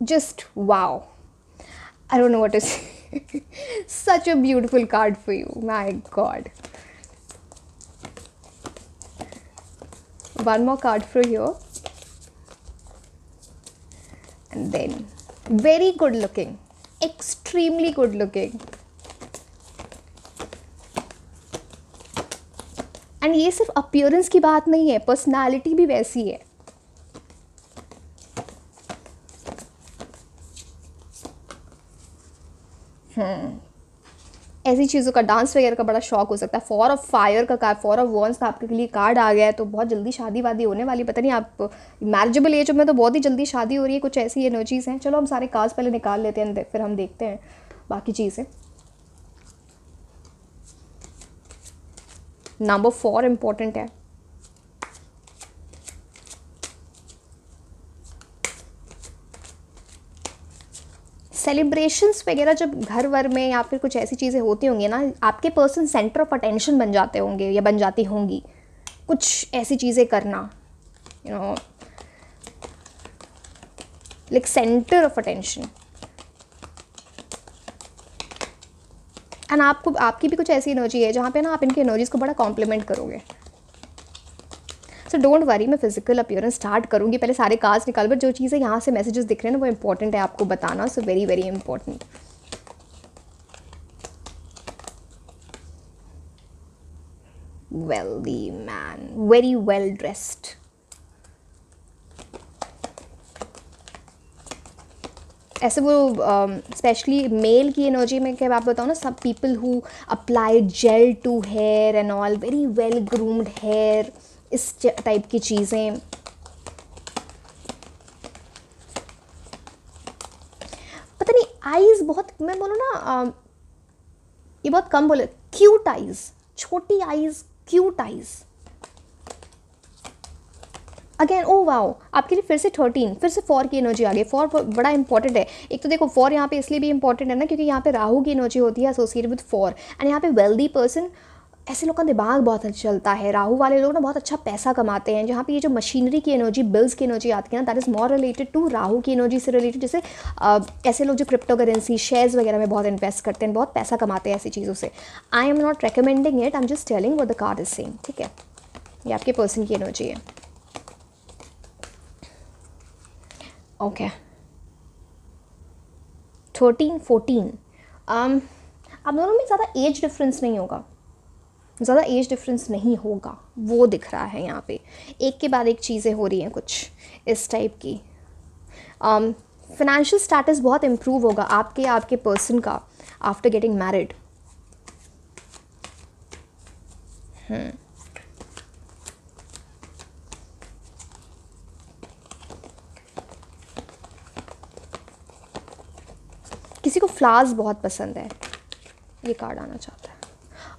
Just wow. I don't know what to say. Such a beautiful card for you. My God. One more card for you. And then very good looking, extremely good looking. And ये सिर्फ अपीयरेंस की बात नहीं है, पर्सनालिटी भी वैसी है। ऐसी चीज़ों का, डांस वगैरह का बड़ा शौक हो सकता है। 4 ऑफ फायर का कार्ड, 4 ऑफ वॉन्स का आपके लिए कार्ड आ गया है, तो बहुत जल्दी शादी वादी होने वाली। पता नहीं आप मैरिजेबल एज में, तो बहुत ही जल्दी शादी हो रही है, कुछ ऐसी एनर्जीज हैं। चलो हम सारे कार्ड्स पहले निकाल लेते हैं, फिर हम देखते हैं बाकी चीज़ें। नंबर 4 इम्पोर्टेंट है। सेलिब्रेशंस वगैरह जब घर वर में या फिर कुछ ऐसी चीज़ें होती होंगी ना, आपके पर्सन सेंटर ऑफ अटेंशन बन जाते होंगे या बन जाती होंगी। कुछ ऐसी चीज़ें करना, like centre of attention. And आपकी भी कुछ ऐसी एनर्जी है जहाँ पे ना आप इनकी एनर्जीज को बड़ा कॉम्प्लीमेंट करोगे। सो डोंट वरी, मैं फिजिकल अपीयरेंस स्टार्ट करूँगी। पहले सारे कार्ड्स निकाल, बट जो चीज़ें यहाँ से मैसेजेस दिख रहे हैं ना, वो इंपॉर्टेंट है आपको बताना। So very very important. Wealthy man, very well dressed. ऐसे वो स्पेशली मेल की एनर्जी में क्या आप बताओ ना, सब people who apply gel to hair and all, very well groomed hair, इस टाइप की चीज़ें। पता नहीं आईज बहुत, मैं बोलूँ ना, ये बहुत कम बोले, क्यूट आईज, छोटी eyes, cute eyes. Again oh wow, आपके लिए फिर से 13, फिर से 4 की एनर्जी आ गई। 4 बड़ा इंपॉर्टेंट है। एक तो देखो 4 यहाँ पे इसलिए भी इंपॉर्टेंट है ना, क्योंकि यहाँ पे राहु की एनर्जी होती है एसोसिएटेड विद 4। एंड यहाँ पे वेल्दी पर्सन, ऐसे लोग का दिमाग बहुत अच्छा चलता है। राहु वाले लोग ना बहुत अच्छा पैसा कमाते हैं। जहाँ पे ये जो मशीनरी की एनर्जी, बिल्स की एनर्जी आती है ना, that is more related to Rahu की एनर्जी से रिलेटेड। जैसे ऐसे लोग जो क्रिप्टो करेंसी, शेयर्स वगैरह में बहुत इन्वेस्ट करते हैं, बहुत पैसा कमाते हैं ऐसी चीज़ों से। आई am not recommending it, I am just telling what the card is saying. ठीक है, ये आपके पर्सन की एनर्जी है। ओके, 13, 14। आप दोनों में ज़्यादा एज डिफरेंस नहीं होगा, ज़्यादा एज डिफरेंस नहीं होगा, वो दिख रहा है यहाँ पे। एक के बाद एक चीज़ें हो रही हैं कुछ इस टाइप की। फाइनेंशियल स्टेटस बहुत इम्प्रूव होगा आपके पर्सन का आफ्टर गेटिंग मैरिड। किसी को फ्लावर्स बहुत पसंद है, ये कार्ड आना चाहता है।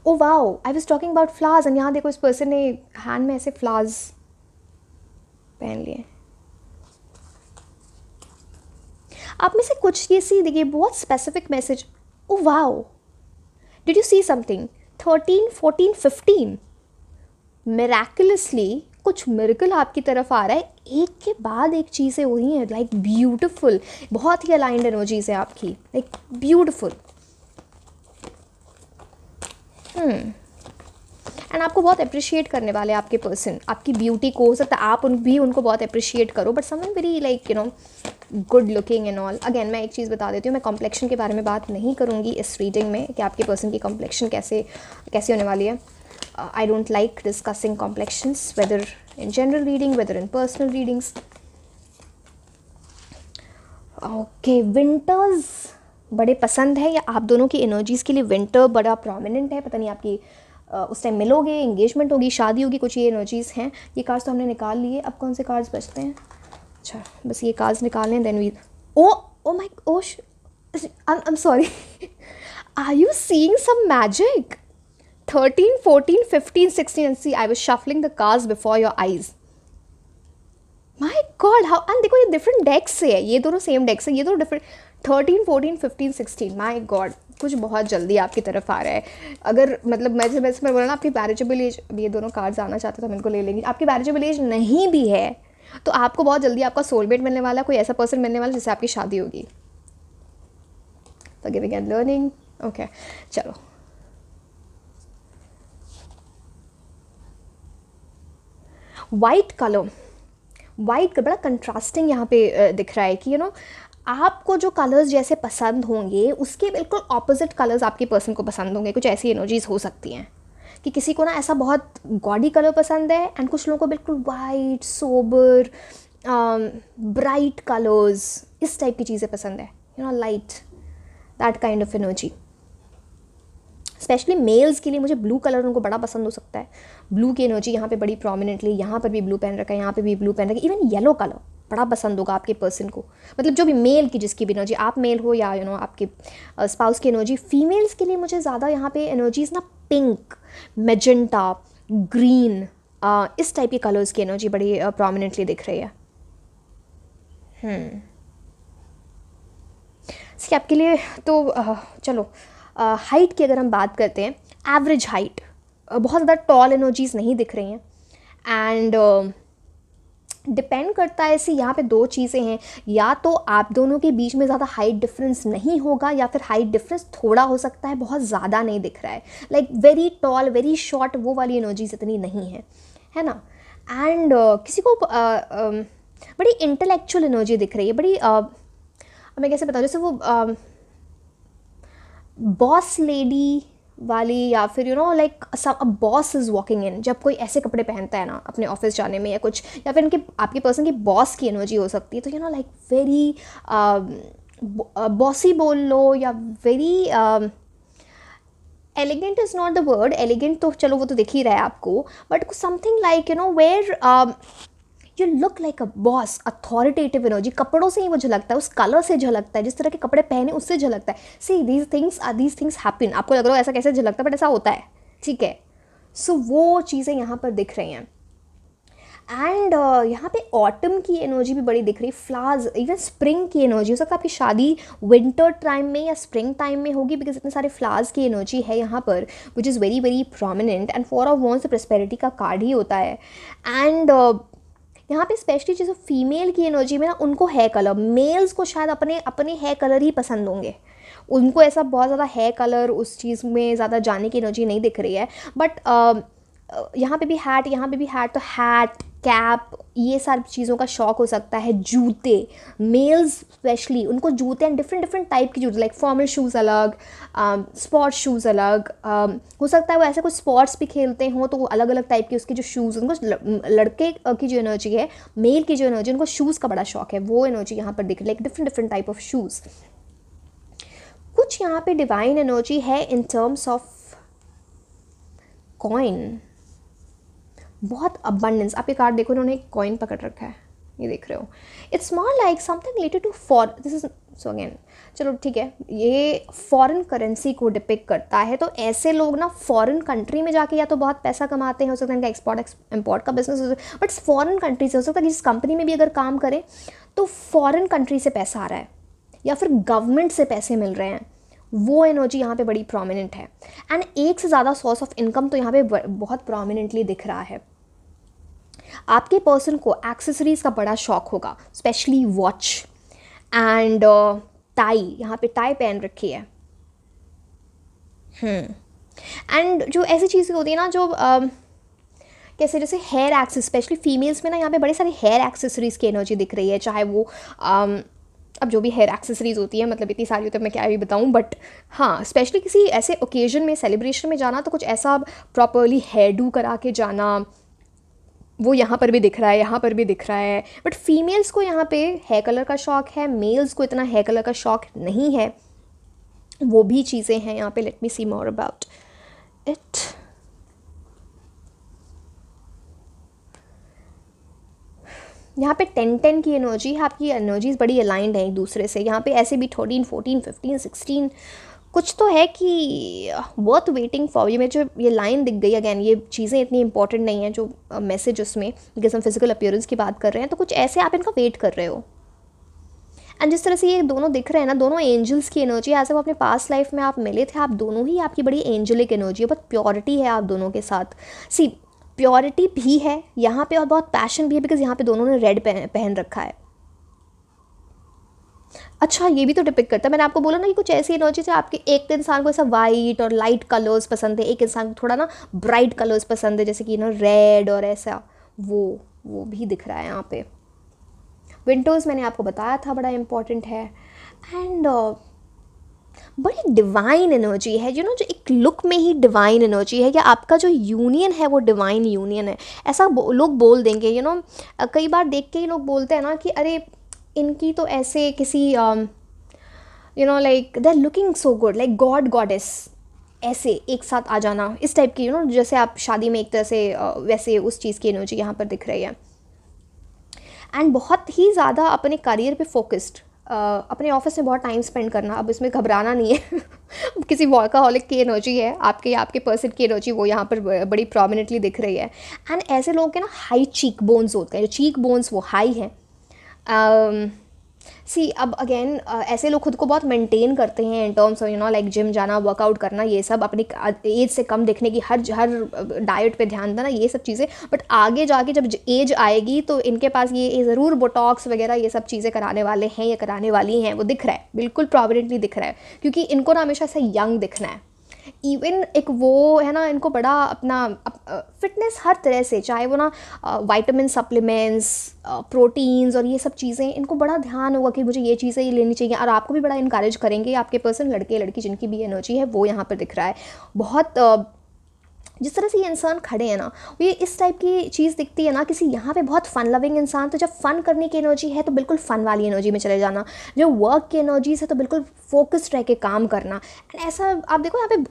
Oh wow, I was talking about flowers and यहाँ देखो इस पर्सन ने हैंड में ऐसे फ्लावर्स पहन लिए। आप में से कुछ ये सी देखिए बहुत specific message. Oh wow, did you see something? 13, 14, 15 miraculously कुछ मिरेकल आपकी तरफ आ रहा है, एक के बाद एक चीज़ें हो रही हैं, लाइक ब्यूटिफुल, बहुत ही अलाइंड एनर्जीज है आपकी, लाइक ब्यूटिफुल। एंड आपको बहुत अप्रिशिएट करने वाले आपके पर्सन, आपकी ब्यूटी को। हो सकता है आप भी उनको बहुत अप्रिशिएट करो, but someone very like you no good looking and all. Again मैं एक चीज़ बता देती हूँ, मैं कॉम्प्लेक्शन के बारे में बात नहीं करूँगी इस रीडिंग में कि आपके पर्सन की कॉम्प्लेक्शन कैसे होने वाली है। I don't like discussing complexions, whether in general reading, whether in personal readings. Okay, winters बड़े पसंद है या आप दोनों की एनर्जीज़ के लिए विंटर बड़ा प्रोमिनेंट है। पता नहीं आपकी उस टाइम मिलोगे, एंगेजमेंट होगी, शादी होगी, कुछ ये एनर्जीज़ हैं। ये कार्ड्स तो हमने निकाल लिए, अब कौन से कार्ड्स बचते हैं? अच्छा, बस ये कार्ड्स निकालें, then we oh my gosh, I am sorry, are you seeing some magic? 13, 14, 15, 16 and see I was shuffling the cards before your eyes. My God, how, and देखो ये different decks से है, ये दोनों same decks है, ये दोनों different 13, 14, 15, 16. My God, कुछ बहुत जल्दी आपकी तरफ आ रहा है। अगर मतलब मैं बोला ना आपकी मैरिजेबल एज, ये दोनों कार्ड्स आना चाहते तो हम इनको ले लेंगे। आपकी मैरिजेबल एज नहीं भी है तो आपको बहुत जल्दी आपका सोलमेट मिलने वाला, कोई ऐसा पर्सन मिलने वाला जिससे आपकी शादी होगी। Forgiving and learning, okay, चलो। वाइट कलर बड़ा कंट्रास्टिंग यहाँ पे दिख रहा है कि यू नो आपको जो कलर्स जैसे पसंद होंगे उसके बिल्कुल ऑपोजिट कलर्स आपके पर्सन को पसंद होंगे। कुछ ऐसी एनर्जीज हो सकती हैं कि किसी को ना ऐसा बहुत गॉडी कलर पसंद है एंड कुछ लोगों को बिल्कुल वाइट सोबर ब्राइट कलर्स, इस टाइप की चीज़ें पसंद है, you know light, that kind of energy. Specially males के लिए मुझे ब्लू कलर उनको बड़ा पसंद हो सकता है। ब्लू की एनर्जी यहाँ पे बड़ी प्रोमिनेंटली, यहाँ पर भी ब्लू पहन रखा है, यहाँ पे भी ब्लू पहन रखा है, इवन येलो कलर बड़ा पसंद होगा आपके पर्सन को। मतलब जो भी मेल की जिसकी भी एनर्जी, आप मेल हो या यू नो आपके स्पाउस की एनर्जी। फीमेल्स के लिए मुझे ज़्यादा यहाँ पे एनर्जीज ना पिंक, मेजेंटा, ग्रीन, इस टाइप के कलर्स की एनर्जी बड़ी प्रोमिनेंटली दिख रही है। इसके आपके लिए तो चलो हाइट की अगर हम बात करते हैं, एवरेज हाइट, बहुत ज़्यादा टॉल एनर्जीज़ नहीं दिख रही हैं। एंड डिपेंड करता है, ऐसी यहाँ पे दो चीज़ें हैं, या तो आप दोनों के बीच में ज़्यादा हाइट डिफरेंस नहीं होगा या फिर हाइट डिफरेंस थोड़ा हो सकता है, बहुत ज़्यादा नहीं दिख रहा है। Like very tall very short वो वाली एनर्जीज इतनी नहीं है ना। एंड किसी को बड़ी इंटेलेक्चुअल एनर्जी दिख रही है, बड़ी मैं कैसे बताऊँ, जैसे वो बॉस लेडी वाली, या फिर you know like a boss is walking in, जब कोई ऐसे कपड़े पहनता है ना अपने ऑफिस जाने में या कुछ, या फिर इनके आपके पर्सन की बॉस की एनर्जी हो सकती है। तो you know like very bossy बोल लो, या very elegant is not the word, elegant तो चलो वो तो दिख ही रहा है आपको, but something like you know where you look like a boss, authoritative energy. कपड़ों से ही वो झलकता है, उस कलर से झलकता है, जिस तरह के कपड़े पहने उससे झलकता है। See these things happen. आपको लग रहा है ऐसा कैसे झलकता है, बट ऐसा होता है, ठीक है। सो वो चीज़ें यहाँ पर दिख रही हैं। एंड यहाँ पे ऑटम की एनर्जी भी बड़ी दिख रही, फ्लावर्स, इवन स्प्रिंग की एनर्जी। हो सकता है आपकी शादी विंटर टाइम में या स्प्रिंग टाइम में होगी, बिकॉज इतने सारे फ्लावर्स की एनर्जी है यहाँ पर, which is very very prominent. And 4 of wands prosperity का कार्ड ही होता है। एंड यहाँ पे स्पेशली जैसे फीमेल की एनर्जी में ना उनको हेयर कलर, मेल्स को शायद अपने हेयर कलर ही पसंद होंगे, उनको ऐसा बहुत ज़्यादा हेयर कलर उस चीज़ में ज़्यादा जाने की एनर्जी नहीं दिख रही है। बट यहाँ पे भी हैट, यहाँ पे भी हैट, तो हैट, कैप, ये सारी चीज़ों का शौक हो सकता है। जूते, मेल्स स्पेशली उनको जूते एंड डिफरेंट टाइप के जूते, लाइक फॉर्मल शूज़ अलग, स्पोर्ट्स शूज़ अलग, हो सकता है वो ऐसे कुछ स्पोर्ट्स भी खेलते हों तो वो अलग अलग टाइप के उसके जो शूज़, उनको लड़के की जो एनर्जी है, मेल की जो एनर्जी, उनको शूज़ का बड़ा शौक है, वो एनर्जी यहाँ पर दिख रही है, like different type of shoes. कुछ यहाँ पे डिवाइन एनर्जी है इन टर्म्स ऑफ कॉइन, बहुत अबंडेंस। आप ये कार्ड देखो, उन्होंने एक कॉइन पकड़ रखा है, ये देख रहे हो। It's more like something related to for, this is so again चलो ठीक है, ये फॉरेन करेंसी को डिपिक्ट करता है, तो ऐसे लोग ना फॉरेन कंट्री में जाके या तो बहुत पैसा कमाते हैं, हो सकता है इनका एक्सपोर्ट इम्पोर्ट का बिजनेस हो सकता है, बट फॉरेन कंट्री से हो सकता है कि जिस कंपनी में भी अगर काम करें तो फॉरेन कंट्री से पैसा आ रहा है या फिर गवर्नमेंट से पैसे मिल रहे हैं, वो एनर्जी यहाँ पे बड़ी प्रोमिनेंट है। एंड एक से ज़्यादा सोर्स ऑफ इनकम तो यहाँ पे बहुत प्रोमिनेंटली दिख रहा है। आपके पर्सन को एक्सेसरीज का बड़ा शौक होगा, स्पेशली वॉच एंड टाई, यहाँ पे टाई पहन रखी है। एंड जो ऐसी चीज़ें होती है ना जो कैसे, जैसे हेयर एक्सेस, स्पेशली फीमेल्स में ना यहाँ पे बड़े सारे हेयर एक्सेसरीज़ की एनर्जी दिख रही है, चाहे वो अब जो भी हेयर एक्सेसरीज़ होती है, मतलब इतनी सारी होती है मैं क्या ही बताऊँ, बट हाँ स्पेशली किसी ऐसे ओकेजन में, सेलिब्रेशन में जाना तो कुछ ऐसा प्रॉपरली हेयर डू करा के जाना, वो यहाँ पर भी दिख रहा है, यहाँ पर भी दिख रहा है। बट फीमेल्स को यहाँ पे हेयर कलर का शौक है, मेल्स को इतना हेयर कलर का शौक नहीं है, वो भी चीज़ें हैं यहाँ पे। Let me see more about it. यहाँ पे 10-10 की एनर्जी है, आपकी एनर्जीज बड़ी अलाइंड हैं एक दूसरे से। यहाँ पे ऐसे भी 13, 14, 15, 16 कुछ तो है कि वर्थ वेटिंग फॉर। ये जो ये लाइन दिख गई, अगैन ये चीज़ें इतनी इंपॉर्टेंट नहीं है जो मैसेज उसमें, बिकॉज हम फिजिकल अपीयरेंस की बात कर रहे हैं, तो कुछ ऐसे आप इनका वेट कर रहे हो। एंड जिस तरह से ये दोनों दिख रहे हैं ना, दोनों एंजल्स की एनर्जी, ऐसे वो अपने पास्ट लाइफ में आप मिले थे, आप दोनों ही, आपकी बड़ी एंजलिक एनर्जी है, बहुत प्योरिटी है आप दोनों के साथ। सी प्योरिटी भी है यहाँ पे और बहुत पैशन भी है, बिकॉज यहाँ पे दोनों ने रेड पहन रखा है। अच्छा ये भी तो डिपिक्ट करता है, मैंने आपको बोला ना कि कुछ ऐसी एनर्जी है, आपके एक इंसान को ऐसा वाइट और लाइट कलर्स पसंद है, एक इंसान को थोड़ा ना ब्राइट कलर्स पसंद है, जैसे कि ना रेड और ऐसा, वो भी दिख रहा है यहाँ पे। विंटर्स मैंने आपको बताया था बड़ा इंपॉर्टेंट है। एंड बड़ी डिवाइन एनर्जी है, जो एक लुक में ही डिवाइन एनर्जी है, या आपका जो यूनियन है वो डिवाइन यूनियन है, ऐसा लोग बोल देंगे। कई बार देख के ही लोग बोलते हैं ना कि अरे इनकी तो ऐसे किसी like they are looking so good, like god goddess, ऐसे एक साथ आ जाना, इस टाइप की जैसे आप शादी में एक तरह से वैसे उस चीज़ की एनर्जी यहाँ पर दिख रही है। एंड बहुत ही ज़्यादा अपने करियर पे फोकस्ड, अपने ऑफिस में बहुत टाइम स्पेंड करना, अब इसमें घबराना नहीं है किसी वर्काहॉलिक की एनर्जी है, आपके पर्सन की एनर्जी वो यहाँ पर बड़ी प्रोमिनेंटली दिख रही है। एंड ऐसे लोगों के ना हाई चीक बोन्स होते हैं, जो चीक बोन्स वो हाई हैं। सी अब अगेन ऐसे लोग खुद को बहुत मेंटेन करते हैं in terms of like gym जाना, वर्कआउट करना, ये सब अपनी एज से कम दिखने की, हर डाइट पे ध्यान देना, ये सब चीज़ें। बट आगे जाके जब एज आएगी तो इनके पास ये ज़रूर बोटॉक्स वगैरह ये सब चीज़ें कराने वाले हैं या कराने वाली हैं, वो दिख रहा है, बिल्कुल प्रोमिनेंटली दिख रहा है, क्योंकि इनको ना हमेशा से यंग दिखना है। इवन एक वो है ना, इनको बड़ा अपना फिटनेस हर तरह से, चाहे वो ना वाइटामिन सप्लीमेंट्स, प्रोटीन्स और ये सब चीज़ें, इनको बड़ा ध्यान होगा कि मुझे ये चीज़ें ये लेनी चाहिए, और आपको भी बड़ा इनकरेज करेंगे आपके पर्सन, लड़के लड़की जिनकी भी एनर्जी है वो यहाँ पर दिख रहा है। बहुत जिस तरह से ये इंसान खड़े हैं ना, ये इस टाइप की चीज़ दिखती है ना, किसी यहाँ पे बहुत फ़न लविंग इंसान, तो जब फ़न करने की एनर्जी है तो बिल्कुल फ़न वाली एनर्जी में चले जाना, जो वर्क की एनर्जीज है तो बिल्कुल फोकस्ड रह के काम करना। एंड ऐसा आप देखो यहाँ पे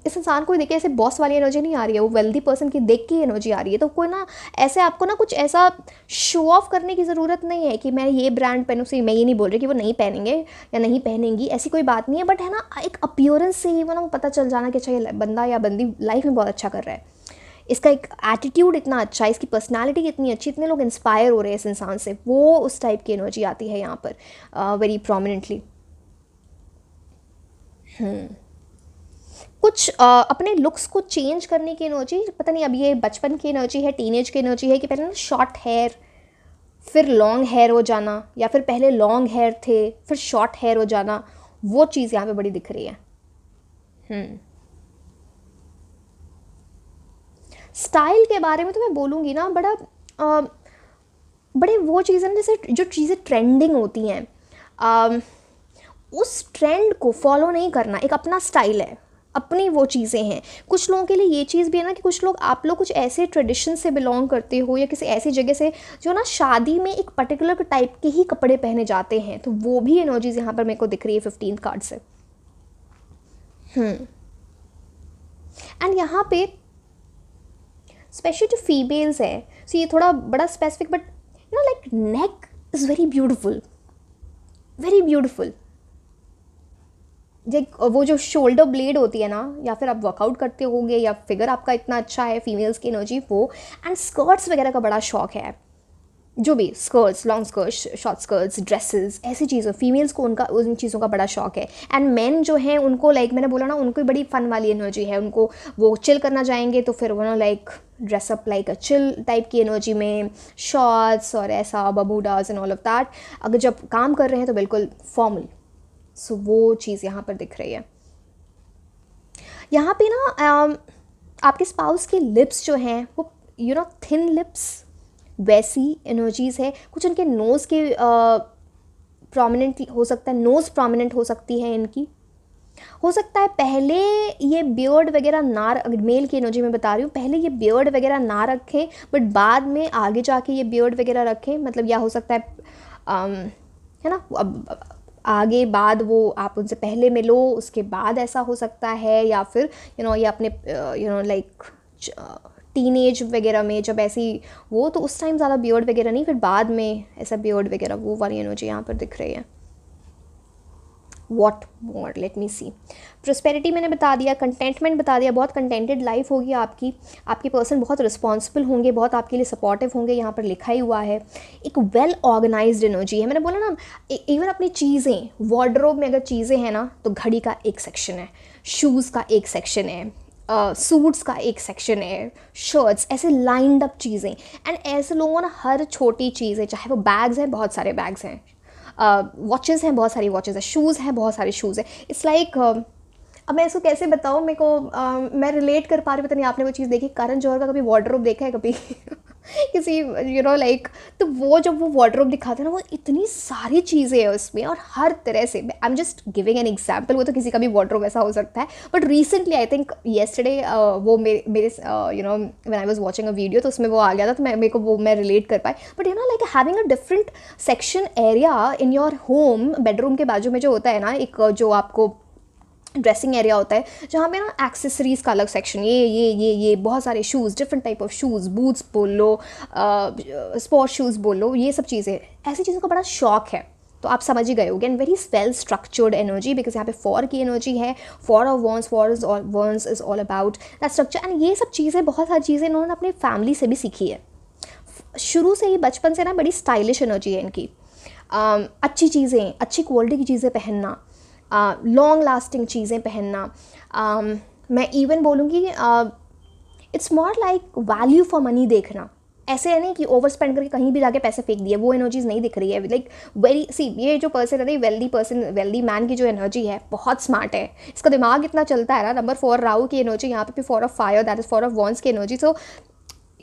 इस इंसान को देखे ऐसे बॉस वाली एनर्जी नहीं आ रही है, वो वेल्दी पर्सन की देख के एनर्जी आ रही है। तो कोई ना ऐसे आपको ना कुछ ऐसा शो ऑफ करने की ज़रूरत नहीं है कि मैं ये ब्रांड पहनूँ, से मैं ये नहीं बोल रही कि वो नहीं पहनेंगे या नहीं पहनेंगी, ऐसी कोई बात नहीं है, बट है ना एक अपीयरेंस से ही वो ना पता चल जाना कि अच्छा ये बंदा या बंदी लाइफ में बहुत अच्छा कर रहा है, इसका एक एटीट्यूड इतना अच्छा है, इसकी पर्सनालिटी इतनी अच्छी, इतने लोग इंस्पायर हो रहे हैं इस इंसान से, वो उस टाइप की एनर्जी आती है यहाँ पर वेरी प्रोमिनेंटली। कुछ अपने लुक्स को चेंज करने की एनर्जी, पता नहीं अब ये बचपन की एनर्जी है, टीनेज की एनर्जी है, कि पहले ना शॉर्ट हेयर फिर लॉन्ग हेयर हो जाना, या फिर पहले लॉन्ग हेयर थे फिर शॉर्ट हेयर हो जाना, वो चीज़ यहाँ पे बड़ी दिख रही है। स्टाइल के बारे में तो मैं बोलूँगी ना, बड़े वो चीज़ें जैसे जो चीज़ें ट्रेंडिंग होती हैं, उस ट्रेंड को फॉलो नहीं करना, एक अपना स्टाइल है, अपनी वो चीज़ें हैं। कुछ लोगों के लिए ये चीज़ भी है ना कि कुछ लोग, आप लोग कुछ ऐसे ट्रेडिशन से बिलोंग करते हो या किसी ऐसी जगह से जो ना शादी में एक पर्टिकुलर टाइप के ही कपड़े पहने जाते हैं, तो वो भी एनर्जीज यहाँ पर मेरे को दिख रही है 15 कार्ड से। एंड यहाँ पे स्पेशली जो फीमेल्स है, सो ये थोड़ा बड़ा specific, but like neck is very beautiful, very beautiful. वो जो शोल्डर ब्लेड होती है ना, या फिर आप वर्कआउट करते होंगे या फिगर आपका इतना अच्छा है, फीमेल्स की एनर्जी वो, एंड स्कर्ट्स वगैरह का बड़ा शौक है, जो भी skirts, long skirts, short skirts, dresses, ऐसी चीज़ों, फीमेल्स को उनका उन चीज़ों का बड़ा शौक है। एंड मेन जो हैं उनको लाइक मैंने बोला ना, उनको बड़ी फन वाली एनर्जी है, उनको वो चिल करना चाहेंगे तो फिर वो ना like dress up like a chill type की एनर्जी में, शॉर्ट्स और ऐसा बमूडाज एंड ऑल ऑफ दैट। अगर जब काम कर रहे हैं तो बिल्कुल फॉर्मल। सो वो चीज़ यहाँ पर दिख रही है। यहाँ पे ना आपके स्पाउस के लिप्स जो हैं वो थिन लिप्स, वैसी एनर्जीज़ है। कुछ उनके नोज़ के प्रोमिनेंट हो सकता है, नोज़ प्रोमिनेंट हो सकती है इनकी। हो सकता है पहले ये बियर्ड वगैरह ना, मेल की एनर्जी में बता रही हूँ, पहले ये बियर्ड वगैरह ना रखें बट बाद में आगे जाके ये बियर्ड वगैरह रखें। मतलब या हो सकता है ना, अब आगे बाद वो आप उनसे पहले मिलो उसके बाद ऐसा हो सकता है, या फिर ये अपने लाइक टीनेज वगैरह में जब ऐसी वो, तो उस टाइम ज़्यादा बियर्ड वगैरह नहीं, फिर बाद में ऐसा बियर्ड वगैरह, वो वाली एनर्जी यहाँ पर दिख रही है। What more, let me see. Prosperity मैंने बता दिया, कंटेंटमेंट बता दिया, बहुत कंटेंटेड लाइफ होगी आपकी, आपके पर्सन बहुत रिस्पॉन्सिबल होंगे, बहुत आपके लिए सपोर्टिव होंगे, यहाँ पर लिखा ही हुआ है। एक वेल ऑर्गेनाइज्ड एनर्जी है। मैंने बोला ना, इवन अपनी चीज़ें, वार्डरोब में अगर चीज़ें हैं ना तो घड़ी का एक सेक्शन है, शूज़ का एक सेक्शन है, सूट्स का एक सेक्शन है, शर्ट्स, ऐसे लाइंड अप चीज़ें। एंड ऐसे लोगों ना हर छोटी चीज़ है, चाहे वो बैग्स हैं, बहुत सारे बैग्स हैं, वॉचेज़ हैं, बहुत सारी वॉचेज़ हैं, शूज़ हैं, बहुत सारे शूज़ हैं। इट्स लाइक अब मैं इसको कैसे बताऊँ, मेरे को मैं रिलेट कर पा रही हूँ। पता नहीं आपने वो चीज़ देखी, करण जौहर का कभी वार्डरोब देखा है कभी किसी लाइक, तो वो जब वो वार्डरोब दिखाते हैं ना, वो इतनी सारी चीज़ें हैं उसमें और हर तरह से। I am just giving an example, वो तो किसी का भी वार्डरोब ऐसा हो सकता है। But recently I think yesterday वो मेरे when I was watching a video, तो उसमें वो आ गया था, तो मेरे को वो मैं रिलेट कर पाई। But like having a different section area in your home, bedroom के बाजू में जो होता है ना, एक जो आपको ड्रेसिंग एरिया होता है, जहाँ पे ना एक्सेसरीज़ का अलग सेक्शन, ये बहुत सारे shoes, different type of shoes, boots बोल लो, स्पोर्ट्स शूज़ बोल लो, ये सब चीज़ें, ऐसी चीज़ों का बड़ा शौक है। तो आप समझ ही गए होगे। And very well structured energy, because यहाँ पे 4 की एनर्जी है, 4 of wands is all about that structure. And ये सब चीज़ें, बहुत सारी चीज़ें इन्होंने अपनी फैमिली से भी सीखी है। शुरू से ही बचपन से ना बड़ी स्टाइलिश एनर्जी है इनकी। अच्छी चीज़ें, अच्छी क्वालिटी की चीज़ें पहनना, लॉन्ग लास्टिंग चीज़ें पहनना, मैं इवन बोलूँगी it's more like value for money देखना। ऐसे है नहीं कि ओवर स्पेंड करके कहीं भी जाके पैसे फेंक दिए, वो एनर्जीज नहीं दिख रही है। लाइक वेरी सी, ये जो पर्सन है, वेल्दी मैन की जो एनर्जी है, बहुत स्मार्ट है, इसका दिमाग इतना चलता है ना। नंबर 4 राहु की एनर्जी, यहाँ पे भी 4 of fire, that is 4 of wands की एनर्जी। सो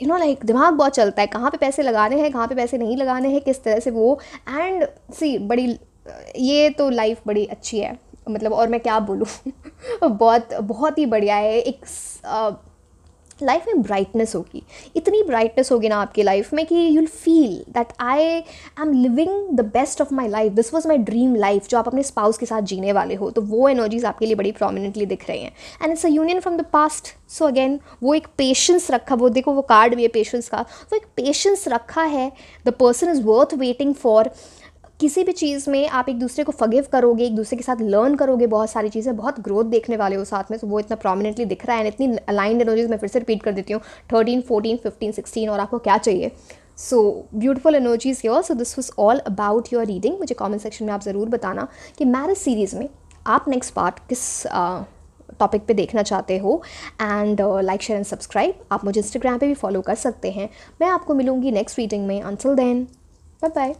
लाइक दिमाग बहुत चलता है, कहाँ पे पैसे लगाने हैं, कहाँ पे पैसे नहीं लगाने हैं, किस तरह से वो। एंड सी बड़ी, ये तो लाइफ बड़ी अच्छी है, मतलब और मैं क्या बोलूँ बहुत बहुत ही बढ़िया है। एक लाइफ में ब्राइटनेस होगी, इतनी ब्राइटनेस होगी ना आपकी लाइफ में कि you'll feel that I am living the best of my life, this was my dream life, जो आप अपने स्पाउस के साथ जीने वाले हो। तो वो एनर्जीज आपके लिए बड़ी प्रोमिनेंटली दिख रही हैं। And it's a union from the past. So again वो एक पेशेंस रखा, वो देखो वो कार्ड भी है पेशेंस का, वो एक पेशेंस रखा है। The person is worth waiting for. किसी भी चीज़ में आप एक दूसरे को फॉरगिव करोगे, एक दूसरे के साथ लर्न करोगे, बहुत सारी चीज़ें, बहुत ग्रोथ देखने वाले हो साथ में। तो वो इतना प्रोमिनेंटली दिख रहा है। इतनी अलाइंड एनर्जीज मैं फिर से रिपीट कर देती हूँ, 13, 14, 15, 16, और आपको क्या चाहिए। So beautiful energies here. So this was all about your reading. मुझे कमेंट सेक्शन में आप ज़रूर बताना कि मैरिज सीरीज़ में आप नेक्स्ट पार्ट किस टॉपिक पे देखना चाहते हो। And like, share and subscribe. आप मुझे इंस्टाग्राम पे भी फॉलो कर सकते हैं। मैं आपको मिलूँगी नेक्स्ट रीडिंग में। Until then, bye bye.